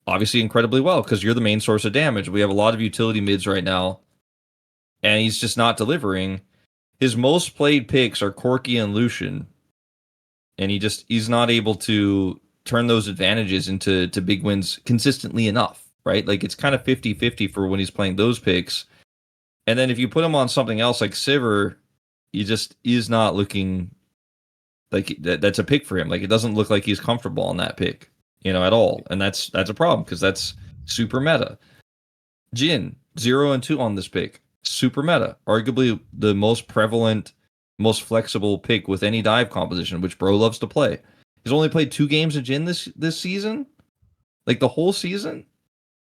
Obviously, incredibly well because you're the main source of damage. We have a lot of utility mids right now, and he's just not delivering. His most played picks are Corki and Lucian, and he's not able to turn those advantages into big wins consistently enough, right? Like it's kind of 50-50 for when he's playing those picks. And then if you put him on something else like Sivir, he's not looking like that's a pick for him. Like it doesn't look like he's comfortable on that pick, at all. And that's a problem because that's super meta. Jhin, 0 and 2 on this pick. Super meta. Arguably the most prevalent, most flexible pick with any dive composition, which bro loves to play. He's only played 2 games of Jhin this season. Like the whole season.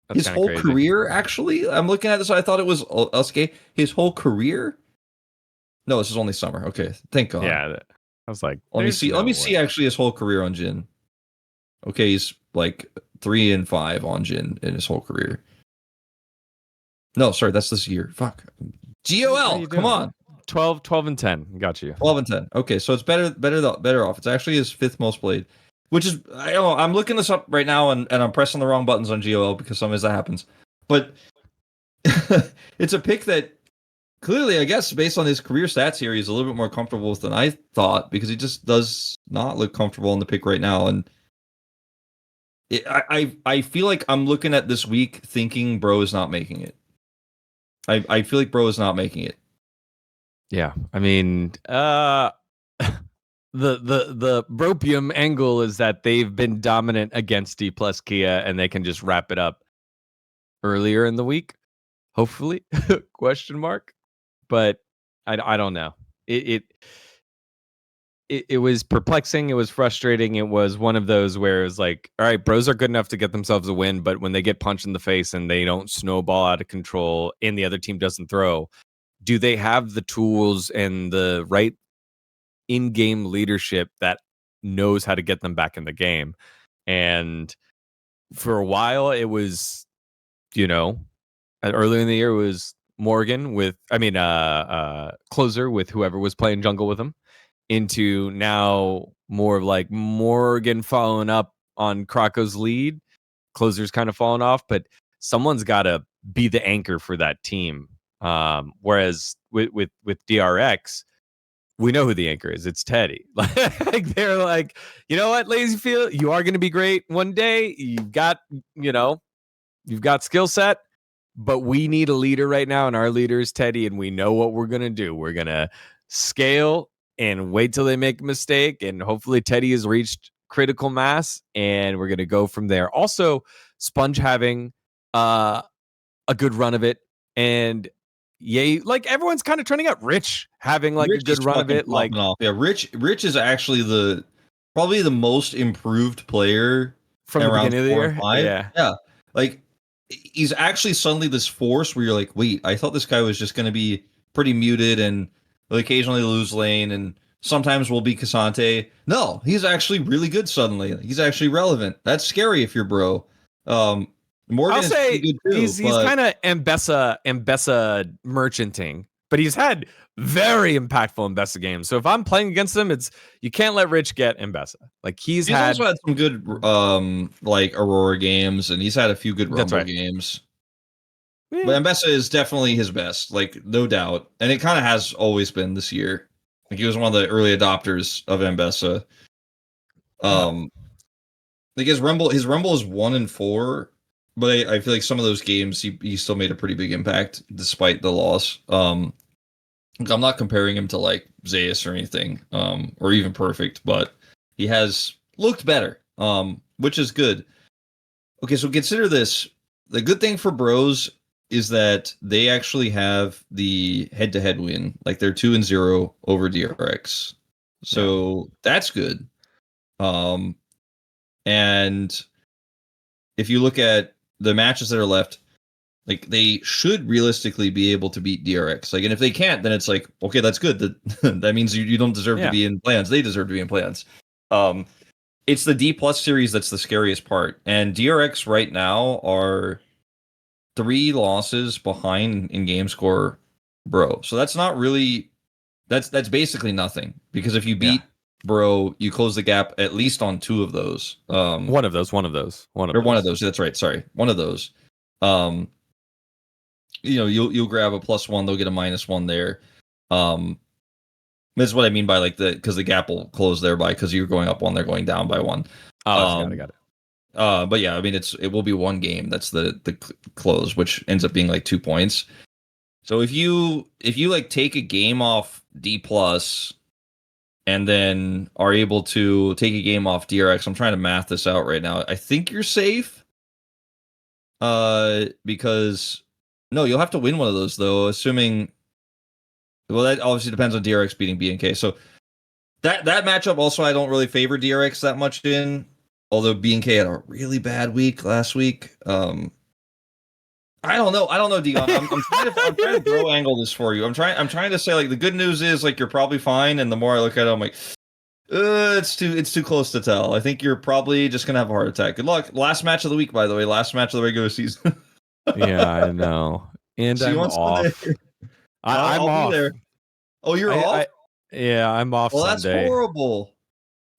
That's his whole crazy. Career, actually. I'm looking at this. I thought it was okay. His whole career. No, this is only summer. Okay, thank God. Yeah, I was like, let me see. Let me see. Actually, his whole career on Jhin. Okay, he's like 3 and 5 on Jhin in his whole career. No, sorry, that's this year. Fuck. GOL, come on. 12 and 10. Got you. 12 and 10. Okay, so it's better off. It's actually his 5th most played, which is I'm looking this up right now and I'm pressing the wrong buttons on GOL because sometimes that happens. But it's a pick that clearly, I guess, based on his career stats here, he's a little bit more comfortable with than I thought because he just does not look comfortable in the pick right now. And I feel like I'm looking at this week thinking bro is not making it. I feel like bro is not making it. Yeah, I mean, the bropium angle is that they've been dominant against Dplus Kia, and they can just wrap it up earlier in the week, hopefully? Question mark. But I don't know. It was perplexing. It was frustrating. It was one of those where it's like, all right, bros are good enough to get themselves a win, but when they get punched in the face and they don't snowball out of control and the other team doesn't throw, do they have the tools and the right in-game leadership that knows how to get them back in the game? And for a while, it was, earlier in the year, it was Morgan Closer with whoever was playing jungle with him, into now more of like Morgan following up on Krako's lead. Closer's kind of fallen off, but someone's got to be the anchor for that team. Whereas with DRX, we know who the anchor is. It's Teddy. Like they're like, you know what, Lazyfield, you are going to be great one day. You've got skill set, but we need a leader right now, and our leader is Teddy, and we know what we're going to do. We're going to scale and wait till they make a mistake, and hopefully Teddy has reached critical mass, and we're going to go from there. Also, Sponge having a good run of it, and like everyone's kind of turning up. Rich having like Rich a good run of it. Like, yeah, Rich is actually probably the most improved player from the beginning of the year. Yeah. Like he's actually suddenly this force where you're like, wait, I thought this guy was just going to be pretty muted and will occasionally lose lane and sometimes will be Cassante. No, he's actually really good suddenly. He's actually relevant. That's scary if you're bro. Morgan I'll say good too, he's kind of Mbessa merchanting, but he's had very impactful Mbessa games. So if I'm playing against him, you can't let Rich get Mbessa. Like he's also had some good like Aurora games, and he's had a few good Rumble games. Yeah. But Mbessa is definitely his best, like no doubt, and it kind of has always been this year. Like he was one of the early adopters of Mbessa. Like his Rumble is 1-4. But I feel like some of those games he still made a pretty big impact despite the loss. I'm not comparing him to like Zeus or anything, or even Perfect, but he has looked better, which is good. Okay, so consider this. The good thing for bros is that they actually have the head-to-head win. Like they're 2-0 over DRX. So that's good. And if you look at the matches that are left, Like they should realistically be able to beat DRX. Like, and if they can't, then it's like, okay, that's good. That means you don't deserve to be in plans. They deserve to be in plans. It's the Dplus series that's the scariest part. And DRX right now are 3 losses behind in game score, bro. So that's not really that's basically nothing. Because if you beat bro, you close the gap at least on 2 of those. One of those. One of those. That's right. Sorry, one of those. You'll grab a +1. They'll get a -1 there. That's what I mean by like because the gap will close thereby because you're going up 1, they're going down by 1. Oh, got it. But yeah, I mean it will be 1 game. That's the close, which ends up being like 2 points. So if you like take a game off Dplus and then are able to take a game off DRX, I'm trying to math this out right now. I think you're safe. Because no, you'll have to win one of those though, assuming. Well, that obviously depends on DRX beating BNK. So that matchup also I don't really favor DRX that much in. Although BNK had a really bad week last week. I don't know, dGon. I'm trying to bro angle this for you. I'm trying to say like the good news is like you're probably fine, and the more I look at it, I'm like, it's too close to tell. I think you're probably just gonna have a heart attack. Good luck. Last match of the week, by the way. Last match of the regular season. Yeah, I know. And See I'm you on off. Sunday. I'm I'll off. be there. Oh, you're off? I'm off Well, that's Sunday. horrible.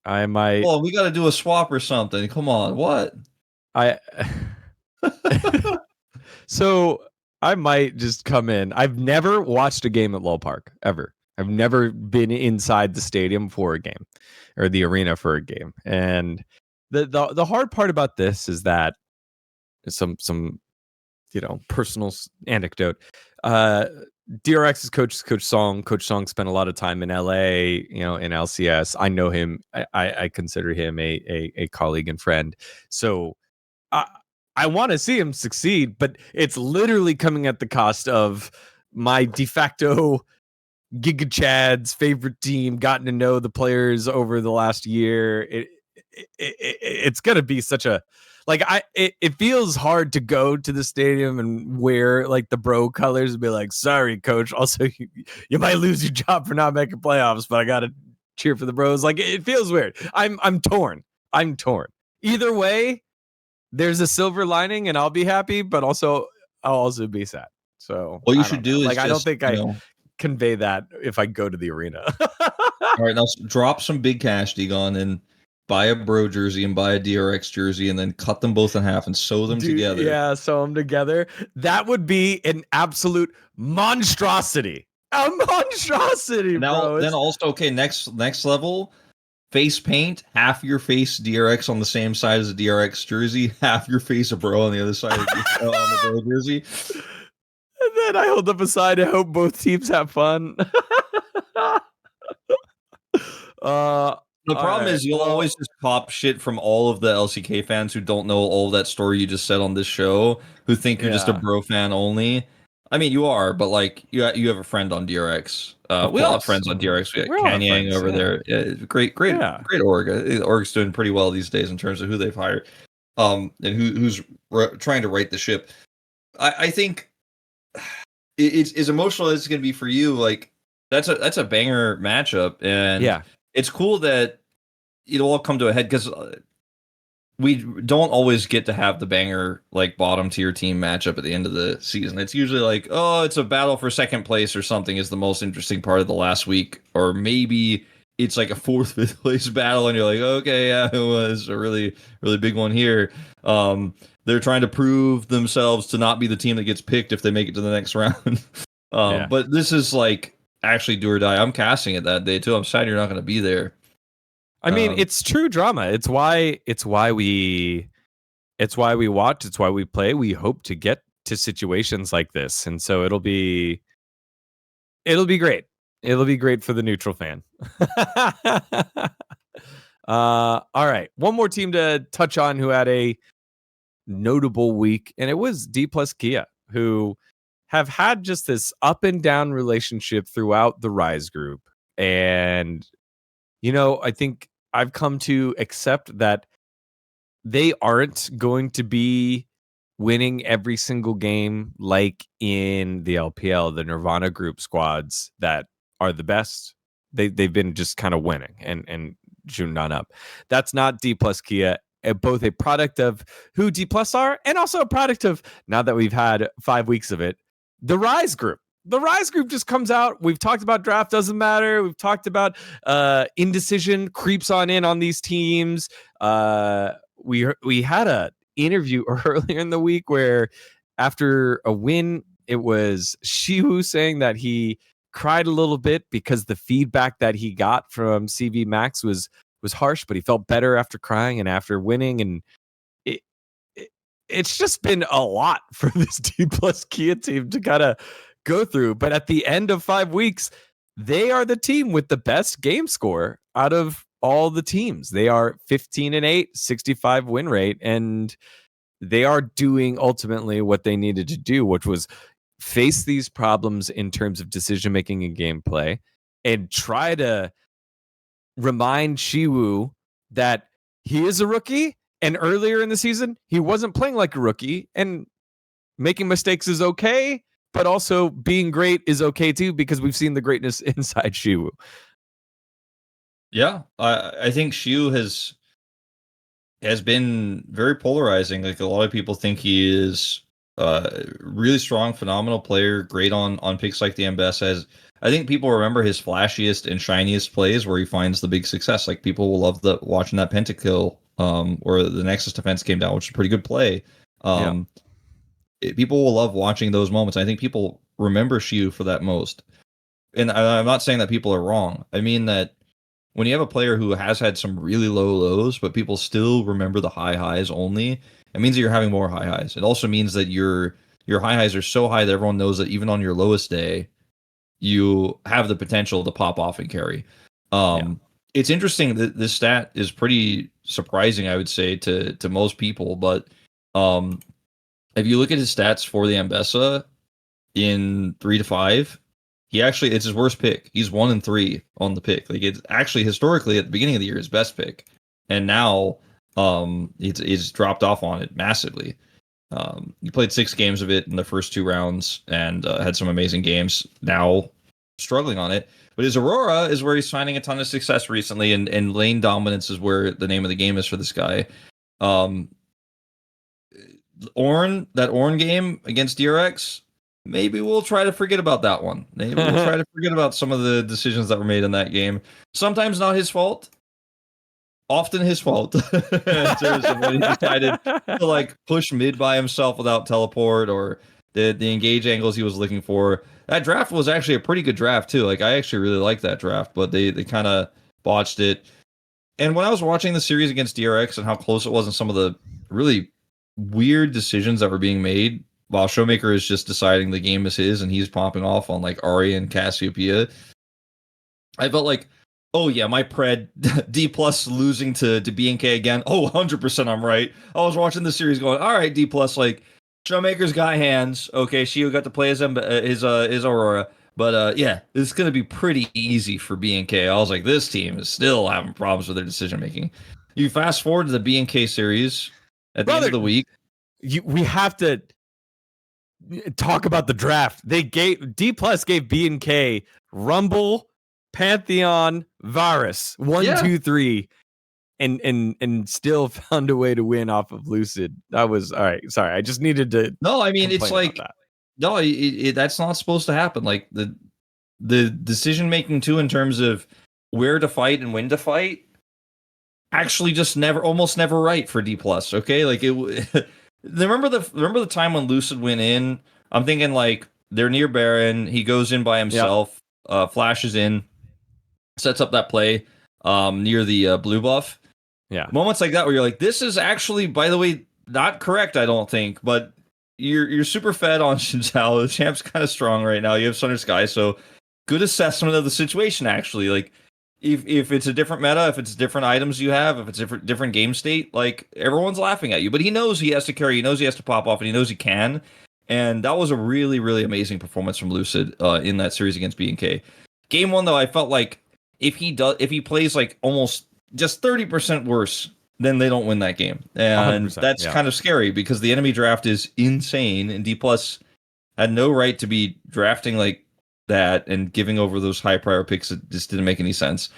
I might. Well, we got to do a swap or something. Come on, what? So I might just come in. I've never watched a game at Lowell Park ever. I've never been inside the stadium for a game or the arena for a game. And the hard part about this is that some personal anecdote. DRX's Coach Song. Coach Song spent a lot of time in LA, in LCS. I know him. I consider him a colleague and friend. So I want to see him succeed, but it's literally coming at the cost of my de facto Giga Chad's favorite team, gotten to know the players over the last year. It's going to be such a it feels hard to go to the stadium and wear like the bro colors and be like, sorry, coach. Also, you might lose your job for not making playoffs, but I got to cheer for the bros. Like it feels weird. I'm torn. Either way, there's a silver lining and I'll be happy, but also I'll also be sad. So what you should do is I don't think I convey that if I go to the arena. All right, now drop some big cash, dGon, and buy a bro jersey and buy a DRX jersey and then cut them both in half and sew them together. Yeah, sew them together. That would be an absolute monstrosity. A monstrosity, bro. Then also, okay, next level, face paint, half your face DRX on the same side as a DRX jersey, half your face a bro on the other side of on the bro jersey. And then I hold up a sign and hope both teams have fun. The problem is you'll always just cop shit from all of the LCK fans who don't know all of that story you just said on this show, who think you're just a bro fan only. I mean, you are, but like you have a friend on DRX. We all have friends on DRX. We got Kanyang over there. Yeah, great org. Org's doing pretty well these days in terms of who they've hired, and who's trying to right the ship. I think it's as emotional as it's going to be for you. Like that's a banger matchup, and it's cool that it'll all come to a head because we don't always get to have the banger like bottom tier team matchup at the end of the season. It's usually like, oh, it's a battle for second place or something is the most interesting part of the last week, or maybe it's like a 4th, 5th place battle, and you're like, okay, yeah, it was a really, really big one here. They're trying to prove themselves to not be the team that gets picked if they make it to the next round. But this is like actually do or die. I'm casting it that day too. I'm sad you're not going to be there. I mean, it's true drama. It's why we watch. It's why we play. We hope to get to situations like this, and so it'll be great. It'll be great for the neutral fan. All right, one more team to touch on who had a notable week, and it was Dplus Kia, who have had just this up and down relationship throughout the Rise group, and I think I've come to accept that they aren't going to be winning every single game like in the LPL, the Nirvana group squads that are the best. They've been just kind of winning and shooting on up. That's not Dplus Kia, both a product of who Dplus are and also a product of, now that we've had 5 weeks of it, the Rise group. The Rise group just comes out. We've talked about draft doesn't matter. We've talked about indecision creeps on these teams. We had a interview earlier in the week where after a win, it was Shiwu saying that he cried a little bit because the feedback that he got from CV Max was harsh, but he felt better after crying and after winning. And it's just been a lot for this Dplus Kia team to kind of go through. But at the end of 5 weeks, they are the team with the best game score out of all the teams. They are 15-8, 65 win rate, and they are doing ultimately what they needed to do, which was face these problems in terms of decision making and gameplay, and try to remind Shiwu that he is a rookie, and earlier in the season he wasn't playing like a rookie, and making mistakes is okay, but also being great is okay too, because we've seen the greatness inside Shiwu. Yeah, I think Shiwu has been very polarizing. Like, a lot of people think he is really strong, phenomenal player, great on picks like the Ambessa. I think people remember his flashiest and shiniest plays where he finds the big success. Like, people will love watching that pentakill, or the Nexus defense came down, which is a pretty good play. People will love watching those moments. I think people remember Shiwu for that most. And I'm not saying that people are wrong. I mean that when you have a player who has had some really low lows, but people still remember the high highs only, it means that you're having more high highs. It also means that your high highs are so high that everyone knows that even on your lowest day, you have the potential to pop off and carry. It's interesting that this stat is pretty surprising, I would say, to most people. But if you look at his stats for the Ambessa in 3 to 5, it's his worst pick. He's 1-3 on the pick. Like, it's actually historically at the beginning of the year his best pick, and now it's dropped off on it massively. He played 6 games of it in the first 2 rounds and had some amazing games. Now struggling on it, but his Aurora is where he's finding a ton of success recently, and lane dominance is where the name of the game is for this guy. That Ornn game against DRX, maybe we'll try to forget about that one. Maybe we'll try to forget about some of the decisions that were made in that game. Sometimes not his fault. Often his fault. In terms of when he decided to like push mid by himself without teleport, or the engage angles he was looking for. That draft was actually a pretty good draft too. Like, I actually really liked that draft, but they kind of botched it. And when I was watching the series against DRX and how close it was, and some of the really weird decisions that were being made, while Showmaker is just deciding the game is his and he's popping off on like Ari and Cassiopeia, I felt like, oh yeah, my pred Dplus losing to BNK again. Oh, 100% I'm right. I was watching the series going, all right, Dplus, like, Showmaker's got hands. Okay, Shiwu got to play his Aurora. But yeah, it's going to be pretty easy for BNK. I was like, this team is still having problems with their decision making. You fast forward to the BNK series at the end of the week. We have to talk about the draft. Dplus gave BNK Rumble, Pantheon, Varus, 1, 2, 3, and still found a way to win off of Lucid. That was all right. Sorry, I just needed to. No, I mean, it's like, no, that's not supposed to happen. Like, the decision making too, in terms of where to fight and when to fight, actually just almost never right for Dplus. Okay, like, it. Remember the time when Lucid went in? I'm thinking like they're near Baron. He goes in by himself, flashes in, sets up that play near the blue buff. Yeah, moments like that where you're like, this is actually, by the way, not correct, I don't think, but you're super fed on Shinzao. The champ's kind of strong right now. You have Thunder Sky, so good assessment of the situation, actually. Like, if it's a different meta, if it's different items you have, if it's different game state, like, everyone's laughing at you. But he knows he has to carry, he knows he has to pop off, and he knows he can. And that was a really, really amazing performance from Lucid in that series against BNK. Game 1, though, I felt like if he plays like almost just 30% worse then they don't win that game. And 100%, that's yeah. kind of scary because the enemy draft is insane, and Dplus had no right to be drafting like that and giving over those high prior picks. It just didn't make any sense.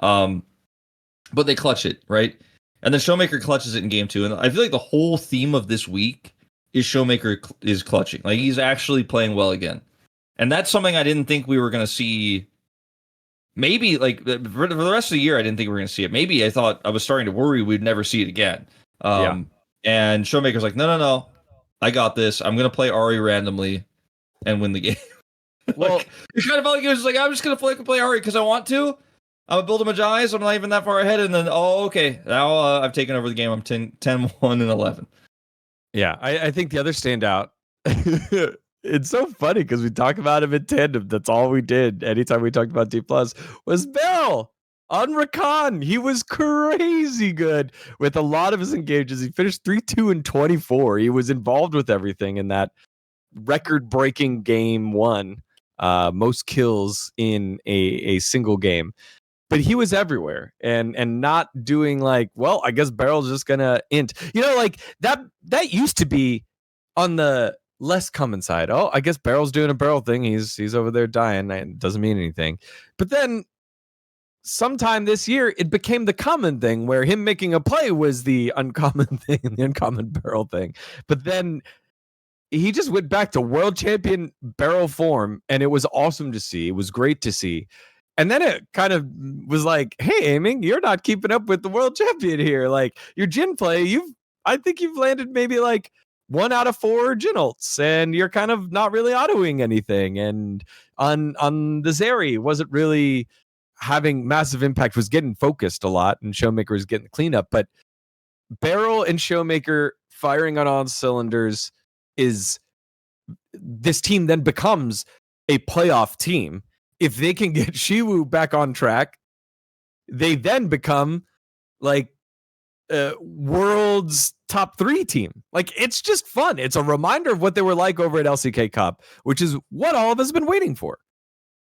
But they clutch it, right? And then Showmaker clutches it in game 2. And I feel like the whole theme of this week is Showmaker is clutching. Like, he's actually playing well again. And that's something I didn't think we were going to see. Maybe, like, for the rest of the year, I didn't think we were going to see it. Maybe I thought I was starting to worry we'd never see it again. And Showmaker's like, no. I got this. I'm going to play Ari randomly and win the game. Well, it kind of felt like it was like, I'm just going to play Ari because I want to. I'm going to build a Magi, so I'm not even that far ahead. And then, okay. Now I've taken over the game. I'm 10-1 and 11. Yeah, I think the other standout, it's so funny because we talk about him in tandem. That's all we did. Anytime we talked about Dplus was Bell on Rakan. He was crazy good with a lot of his engages. He finished 3-2 and 24. He was involved with everything in that record-breaking game 1. Most kills in a single game. But he was everywhere and not doing like, well, I guess Barrel's just gonna int. Like that used to be on the less common side. Oh, I guess Barrel's doing a Barrel thing. He's over there dying. It doesn't mean anything. But then sometime this year, it became the common thing where him making a play was the uncommon thing, the uncommon Barrel thing. But then he just went back to world champion Barrel form, and it was awesome to see. It was great to see. And then it kind of was like, hey, Aiming, you're not keeping up with the world champion here. Like, your Jhin play, I think you've landed maybe like 1 out of 4 Jhin ults, and you're kind of not really autoing anything. And on the Zeri, wasn't really having massive impact, was getting focused a lot, and Showmaker was getting the cleanup. But Barrel and Showmaker firing on all cylinders is this team then becomes a playoff team. If they can get Shiwu back on track, they then become like world's top 3 team. Like, it's just fun. It's a reminder of what they were like over at LCK Cup, which is what all of us have been waiting for.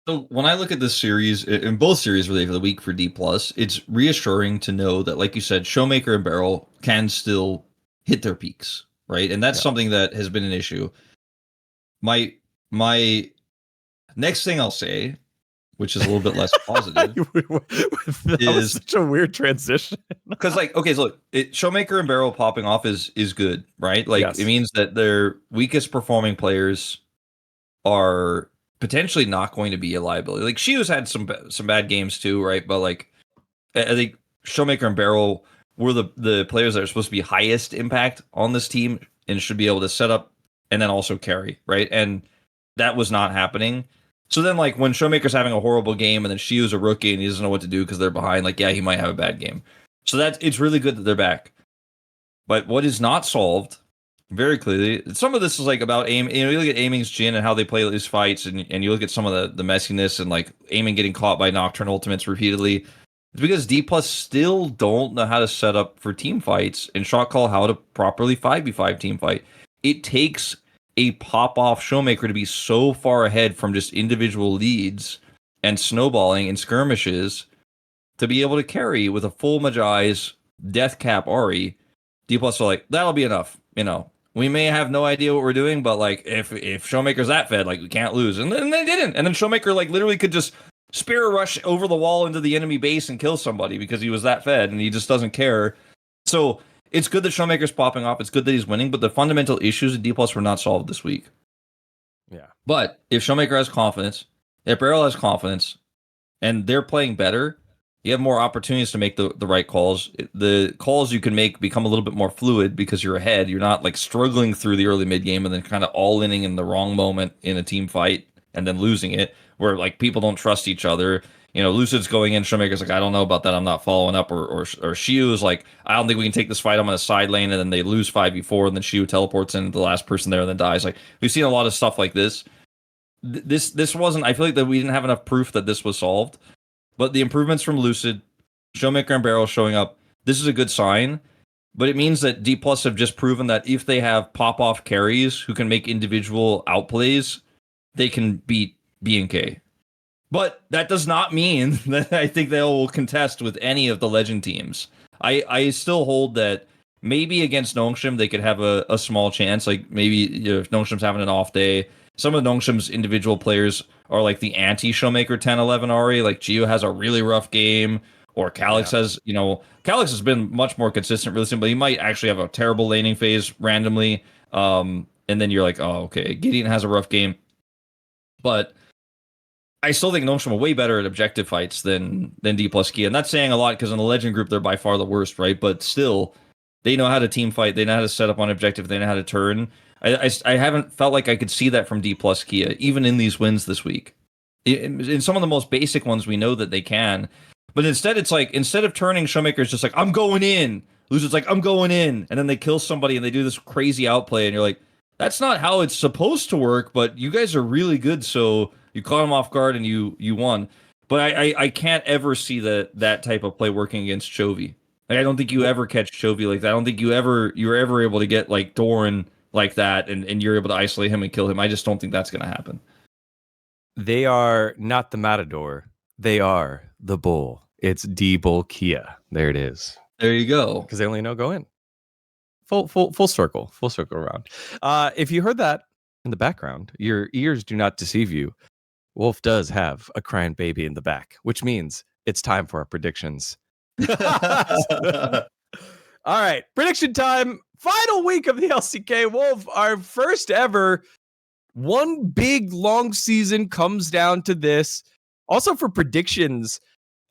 So when I look at this series, in both series really for the week for Dplus, it's reassuring to know that, like you said, Showmaker and Barrel can still hit their peaks, right? And that's something that has been an issue. My next thing I'll say, which is a little bit less positive, that was such a weird transition. Because, like, okay, so look, Showmaker and Barrel popping off is good, right? Like, It means that their weakest performing players are potentially not going to be a liability. Like, Shio's had some bad games too, right? But, like, I think Showmaker and Barrel were the players that are supposed to be highest impact on this team and should be able to set up and then also carry, right? And that was not happening. So then, like, when Showmaker's having a horrible game and then Shio's a rookie and he doesn't know what to do because they're behind, like, yeah, he might have a bad game. So it's really good that they're back. But what is not solved, very clearly, some of this is, like, about aim. You look at Aiming's Jhin and how they play these fights, and you look at some of the messiness and, like, Aiming getting caught by Nocturne ultimates repeatedly. It's because Dplus still don't know how to set up for team fights and shot call how to properly 5v5 team fight. It takes a pop-off Showmaker to be so far ahead from just individual leads and snowballing and skirmishes to be able to carry with a full Magi's death cap Ari. Dplus are like, that'll be enough. We may have no idea what we're doing, but, like, if Showmaker's that fed, like, we can't lose. And then they didn't. And then Showmaker, like, literally could just spear rush over the wall into the enemy base and kill somebody because he was that fed and he just doesn't care. So it's good that Showmaker's popping off. It's good that he's winning, but the fundamental issues in Dplus were not solved this week. Yeah. But if Showmaker has confidence, if Barrel has confidence, and they're playing better, you have more opportunities to make the right calls. The calls you can make become a little bit more fluid because you're ahead. You're not, like, struggling through the early mid game and then kind of all-inning in the wrong moment in a team fight and then losing it, where, like, people don't trust each other. Lucid's going in, Showmaker's like, I don't know about that, I'm not following up, or Shio's like, I don't think we can take this fight, I'm on a side lane, and then they lose 5v4, and then Shio teleports in the last person there and then dies. Like, we've seen a lot of stuff like this. This wasn't, I feel like that we didn't have enough proof that this was solved, but the improvements from Lucid, Showmaker and Barrel showing up, this is a good sign, but it means that Dplus have just proven that if they have pop-off carries who can make individual outplays, they can beat B&K. But that does not mean that I think they will contest with any of the legend teams. I still hold that maybe against Nongshim they could have a small chance. Like maybe if Nongshim's having an off day, some of Nongshim's individual players are like the anti-Showmaker 10-11 Ari. Like Gio has a really rough game, or Calix has, Calix has been much more consistent recently, but he might actually have a terrible laning phase randomly. And then you're like, oh, okay, Gideon has a rough game. But I still think Nongshim are way better at objective fights than Dplus Kia. And that's saying a lot because in the Legend group, they're by far the worst, right? But still, they know how to team fight. They know how to set up on objective. They know how to turn. I haven't felt like I could see that from Dplus Kia, even in these wins this week. In some of the most basic ones, we know that they can. But instead, it's like, instead of turning, Showmaker's just like, I'm going in. Loser's like, I'm going in. And then they kill somebody and they do this crazy outplay. And you're like, that's not how it's supposed to work, but you guys are really good, so you caught them off guard and you won. But I can't ever see that type of play working against Chovy. Like, I don't think you ever catch Chovy like that. I don't think you're ever able to get like Doran like that and you're able to isolate him and kill him. I just don't think that's gonna happen. They are not the Matador. They are the bull. It's D-Bull Kia. There it is. There you go. Because they only know go in. Full circle around. If you heard that in the background, your ears do not deceive you. Wolf does have a crying baby in the back, which means it's time for our predictions. All right, prediction time. Final week of the LCK. Wolf, our first ever one big long season comes down to this. Also for predictions,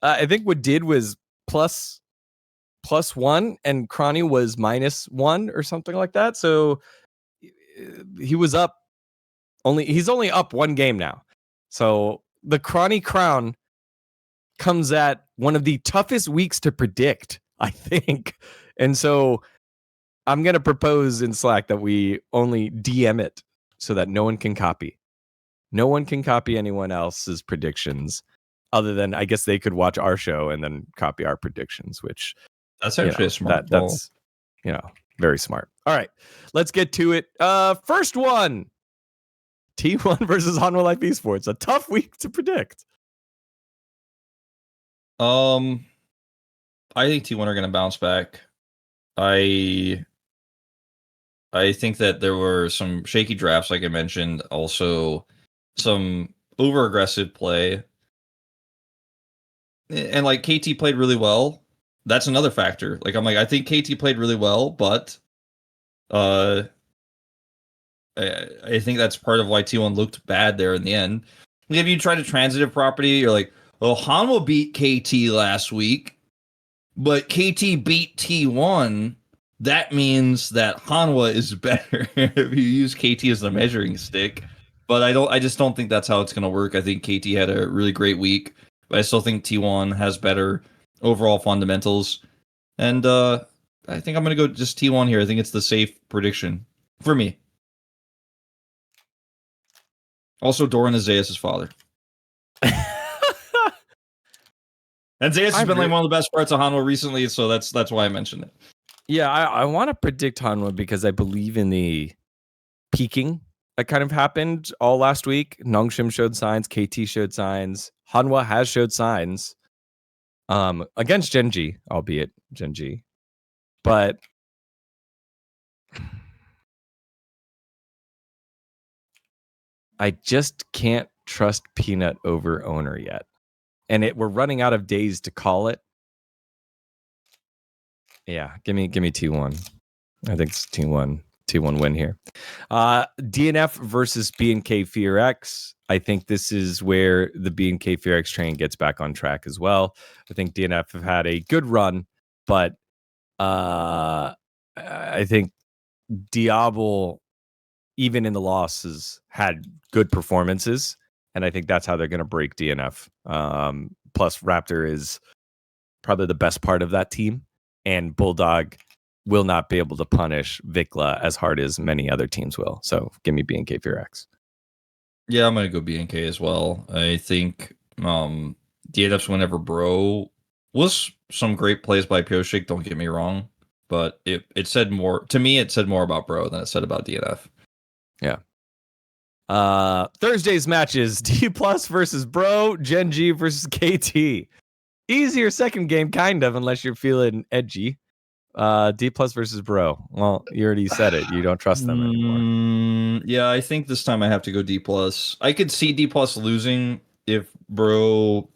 I think what did was plus +1 and Cronny was -1 or something like that. So he was up he's only up one game now. So the Cronny crown comes at one of the toughest weeks to predict, I think. And so I'm going to propose in Slack that we only DM it so that no one can copy. No one can copy anyone else's predictions other than, I guess they could watch our show and then copy our predictions, which that's actually a smart ball. That's, very smart. All right, let's get to it. First one, T1 versus Hanwha Life Esports. A tough week to predict. I think T1 are going to bounce back. I think that there were some shaky drafts, like I mentioned. Also, some over-aggressive play. And, like, KT played really well. That's another factor. Like, I think KT played really well, but I think that's part of why T1 looked bad there in the end. If you try to transitive property, you're like, oh, Hanwha beat KT last week, but KT beat T1. That means that Hanwha is better if you use KT as the measuring stick. But I just don't think that's how it's going to work. I think KT had a really great week, but I still think T1 has better overall fundamentals. And I think I'm going to go just T1 here. I think it's the safe prediction for me. Also, Doran is Zeus' father. And Zeus has been like one of the best parts of Hanwha recently, so that's why I mentioned it. Yeah, I want to predict Hanwha because I believe in the peaking that kind of happened all last week. Nongshim showed signs, KT showed signs, Hanwha has showed signs against GenG, albeit GenG. But I just can't trust Peanut over Owner yet. And we're running out of days to call it. Yeah, give me T1. I think it's T1 win here. DNF versus BNK Fear X. I think this is where the BNK Fear X train gets back on track as well. I think DNF have had a good run, but I think Diablo, even in the losses, had good performances, and I think that's how they're going to break DNF. Plus, Raptor is probably the best part of that team, and Bulldog will not be able to punish Vikla as hard as many other teams will. So give me BNK Fear X. Yeah, I'm going to go BNK as well. I think DNF's whenever Bro was some great plays by Pioshik, don't get me wrong, but it said more, to me, it said more about Bro than it said about DNF. Yeah. Thursday's matches, Dplus versus Bro, GenG versus KT. Easier second game, kind of, unless you're feeling edgy. Dplus versus Bro. Well, you already said it. You don't trust them anymore. Yeah, I think this time I have to go Dplus. I could see Dplus losing if Bro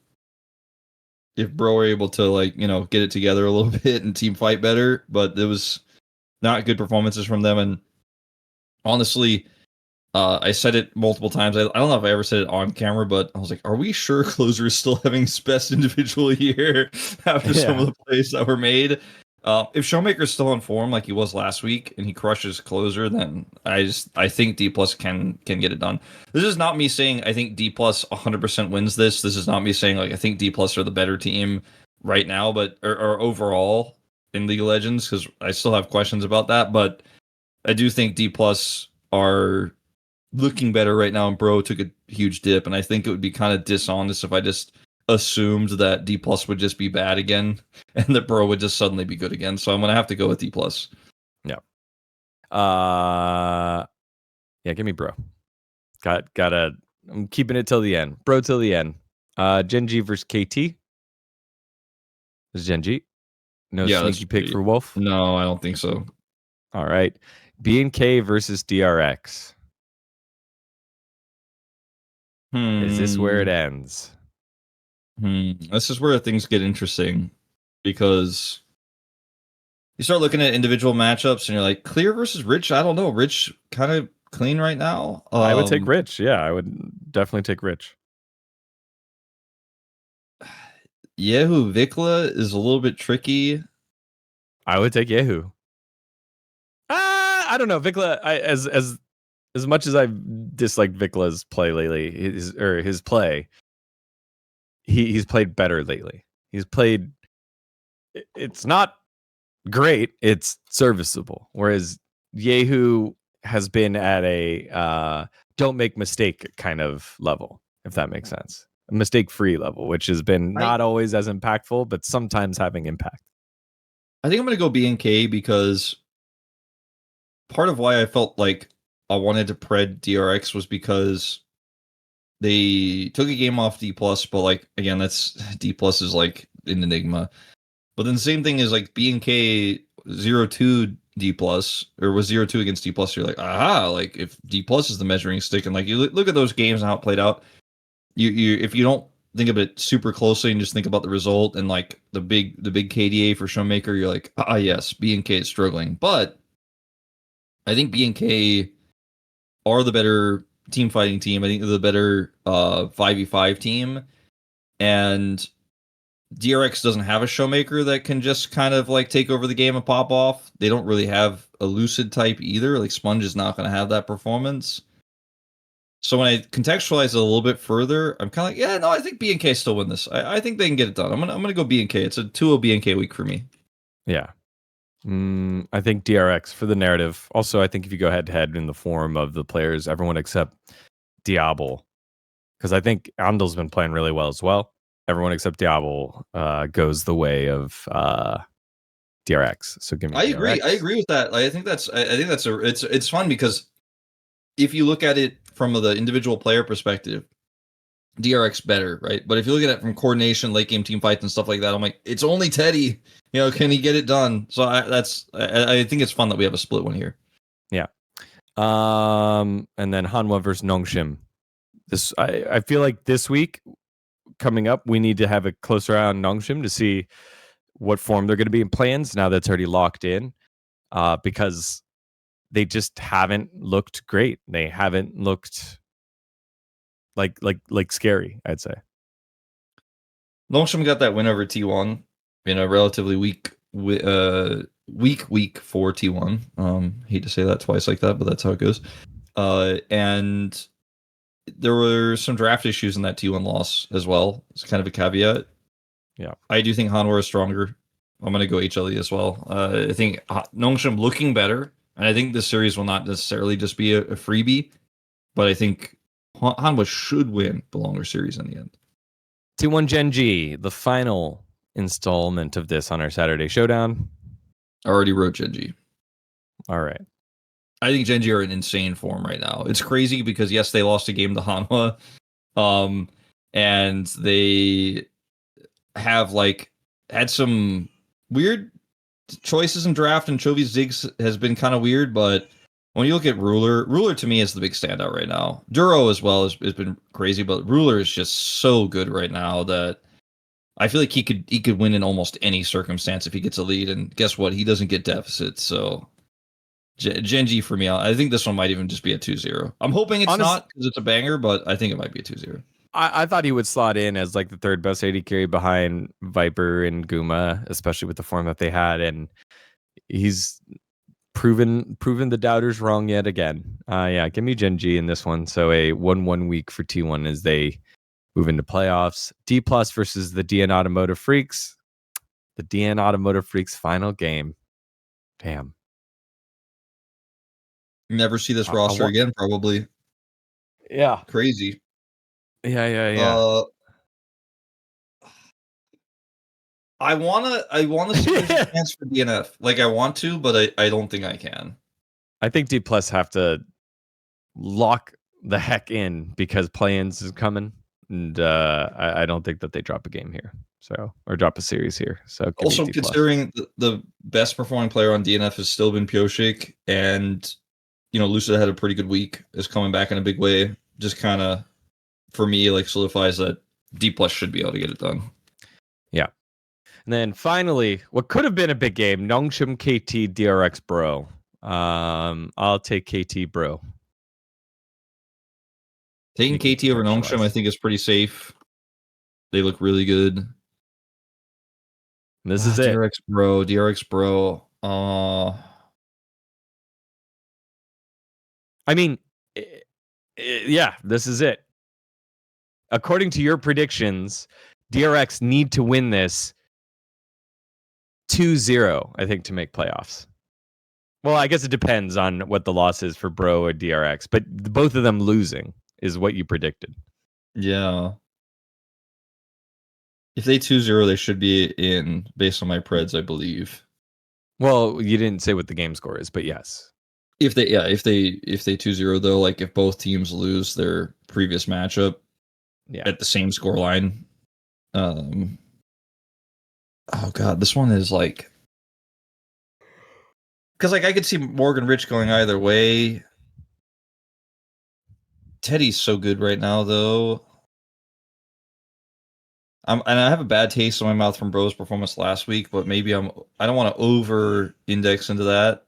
were able to, like, get it together a little bit and team fight better, but it was not good performances from them. And honestly, I said it multiple times. I don't know if I ever said it on camera, but I was like, are we sure Closer is still having his best individual year after some of the plays that were made? If Showmaker's still in form like he was last week and he crushes Closer, then I think Dplus can get it done. This is not me saying I think Dplus 100% wins this. This is not me saying like I think Dplus are the better team right now, but or overall in League of Legends, because I still have questions about that. But I do think Dplus are looking better right now, and Bro took a huge dip, and I think it would be kind of dishonest if I just assumed that Dplus would just be bad again and that Bro would just suddenly be good again. So I'm gonna have to go with Dplus. Yeah. Yeah, give me Bro. Gotta I'm keeping it till the end. Bro till the end. GenG versus KT. Is GenG? No sneaky pick for Wolf? No, I don't think so. All right. B&K versus DRX. Is this where it ends? This is where things get interesting, because you start looking at individual matchups and you're like, Clear versus Rich. I don't know. Rich kind of clean right now. I would take Rich. Yeah, I would definitely take Rich. Yehu Vikla is a little bit tricky. I would take Yehu. I don't know. Vikla, as much as I've disliked Vikla's play lately, his play, he's played better lately. He's played. It's not great. It's serviceable. Whereas Yehu has been at a don't make mistake kind of level, if that makes sense. A mistake-free level, which has been not always as impactful, but sometimes having impact. I think I'm going to go B&K because part of why I felt like I wanted to pred DRX was because they took a game off Dplus, but like, again, that's Dplus is like an enigma. But then the same thing is like B&K 0-2 Dplus, or was 0-2 against Dplus. You're like, aha, like if Dplus is the measuring stick, and like you look at those games and how it played out, you if you don't think of it super closely and just think about the result and like the big KDA for Showmaker, you're like, yes, B&K is struggling. But I think B&K are the better team fighting team. I think they're the better 5v5 team. And DRX doesn't have a Showmaker that can just kind of like take over the game and pop off. They don't really have a Lucid type either. Like Sponge is not going to have that performance. So when I contextualize it a little bit further, I'm kind of like, yeah, no, I think B&K still win this. I think they can get it done. I'm gonna go B&K. It's a 2-0 B&K week for me. Yeah. I think DRX for the narrative. Also, I think if you go head to head in the form of the players, everyone except Diablo, because I think Andel's been playing really well as well. Everyone except Diablo goes the way of DRX. So give me. I DRX. agree with that. I think that's it's fun because if you look at it from the individual player perspective, DRX better, right? But if you look at it from coordination, late game team fights and stuff like that, I'm like, it's only Teddy. Can he get it done? So I think it's fun that we have a split one here. Yeah. And then Hanwha versus Nongshim. This I feel like this week coming up, we need to have a closer eye on Nongshim to see what form they're going to be in plans now that's already locked in, because they just haven't looked great. They haven't looked like scary, I'd say. Nongshim got that win over T1 in a relatively weak week for T1. Hate to say that twice like that, but that's how it goes. And there were some draft issues in that T1 loss as well. It's kind of a caveat. Yeah, I do think Hanwha is stronger. I'm going to go HLE as well. I think Nongshim looking better, and I think this series will not necessarily just be a freebie, but I think Hanwha should win the longer series in the end. T1 GenG, the final installment of this on our Saturday showdown. I already wrote GenG. All right. I think GenG are in insane form right now. It's crazy because yes, they lost a game to Hanwha, and they have like had some weird choices in draft, and Chovy Ziggs has been kind of weird, but when you look at Ruler to me is the big standout right now. Duro as well has been crazy, but Ruler is just so good right now that I feel like he could win in almost any circumstance if he gets a lead. And guess what? He doesn't get deficits. So GenG for me, I think this one might even just be a 2-0. I'm hoping it's not because it's a banger, but I think it might be a 2-0. I thought he would slot in as like the third best AD carry behind Viper and Guma, especially with the form that they had, and he's proven the doubters wrong yet again. Yeah, give me GenG in this one. So a 1-1 week for T1 as they move into playoffs. Dplus versus the DN Automotive Freaks. The DN Automotive Freaks final game. Damn. Never see this roster again, probably. Yeah. Crazy. Yeah. I wanna see there's a chance for DNF. Like I want to, but I don't think I can. I think Dplus have to lock the heck in because play-ins is coming, and I don't think that they drop a game here, or drop a series here. So also considering the best performing player on DNF has still been Pioshik, and Lucid had a pretty good week, is coming back in a big way. Just kind of for me like solidifies that Dplus should be able to get it done. Yeah. And then finally, what could have been a big game, Nongshim KT DRX Bro. I'll take KT Bro. Taking KT over Nongshim, I think, is pretty safe. They look really good. This is it. DRX Bro. I mean, yeah, this is it. According to your predictions, DRX need to win this 2-0, I think, to make playoffs. Well, I guess it depends on what the loss is for Bro or DRX, but both of them losing is what you predicted. Yeah. If they 2-0, they should be in based on my preds, I believe. Well, you didn't say what the game score is, but yes. If they 2-0 though, like if both teams lose their previous matchup at the same score line. Oh god, this one is like, because like I could see Morgan Rich going either way. Teddy's so good right now though. And I have a bad taste in my mouth from Bro's performance last week, but maybe I don't want to over index into that.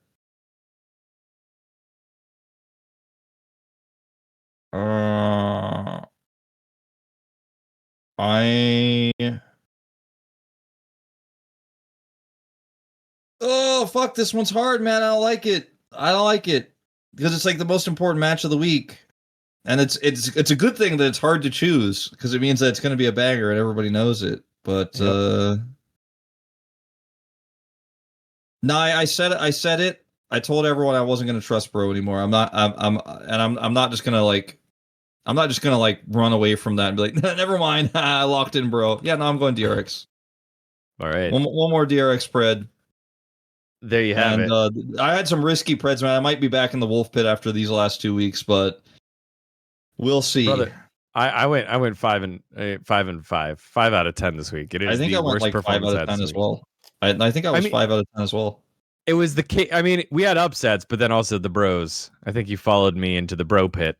Oh fuck, this one's hard, man. I don't like it because it's like the most important match of the week, and it's a good thing that it's hard to choose because it means that it's going to be a banger and everybody knows it. But no, I said it. I told everyone I wasn't going to trust Bro anymore. I'm not just going to like run away from that and be like, never mind, I locked in Bro. Yeah, no, I'm going DRX. All right, one more DRX spread. There you have it. I had some risky preds, man. I might be back in the Wolf Pit after these last 2 weeks, but we'll see. Brother, I went 5 and 5, 5 out of 10 this week. It is. I think I went like 5 out of 10 as well. I think I was 5 out of 10 as well. It was I mean, we had upsets, but then also the Bros. I think you followed me into the Bro Pit.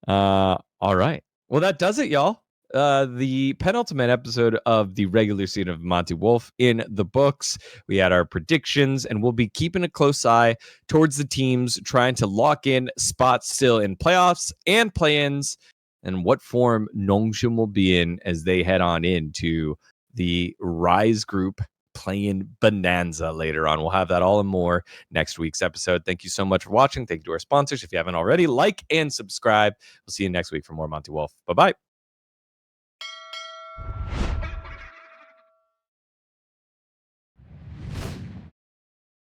All right. Well, that does it, y'all. The penultimate episode of the regular season of Monte Wolf in the books. We had our predictions, and we'll be keeping a close eye towards the teams trying to lock in spots still in playoffs and play-ins, and what form Nongshim will be in as they head on into the Rise Group playing bonanza later on. We'll have that all and more next week's episode. Thank you so much for watching. Thank you to our sponsors. If you haven't already, like and subscribe. We'll see you next week for more Monte Wolf. Bye-bye.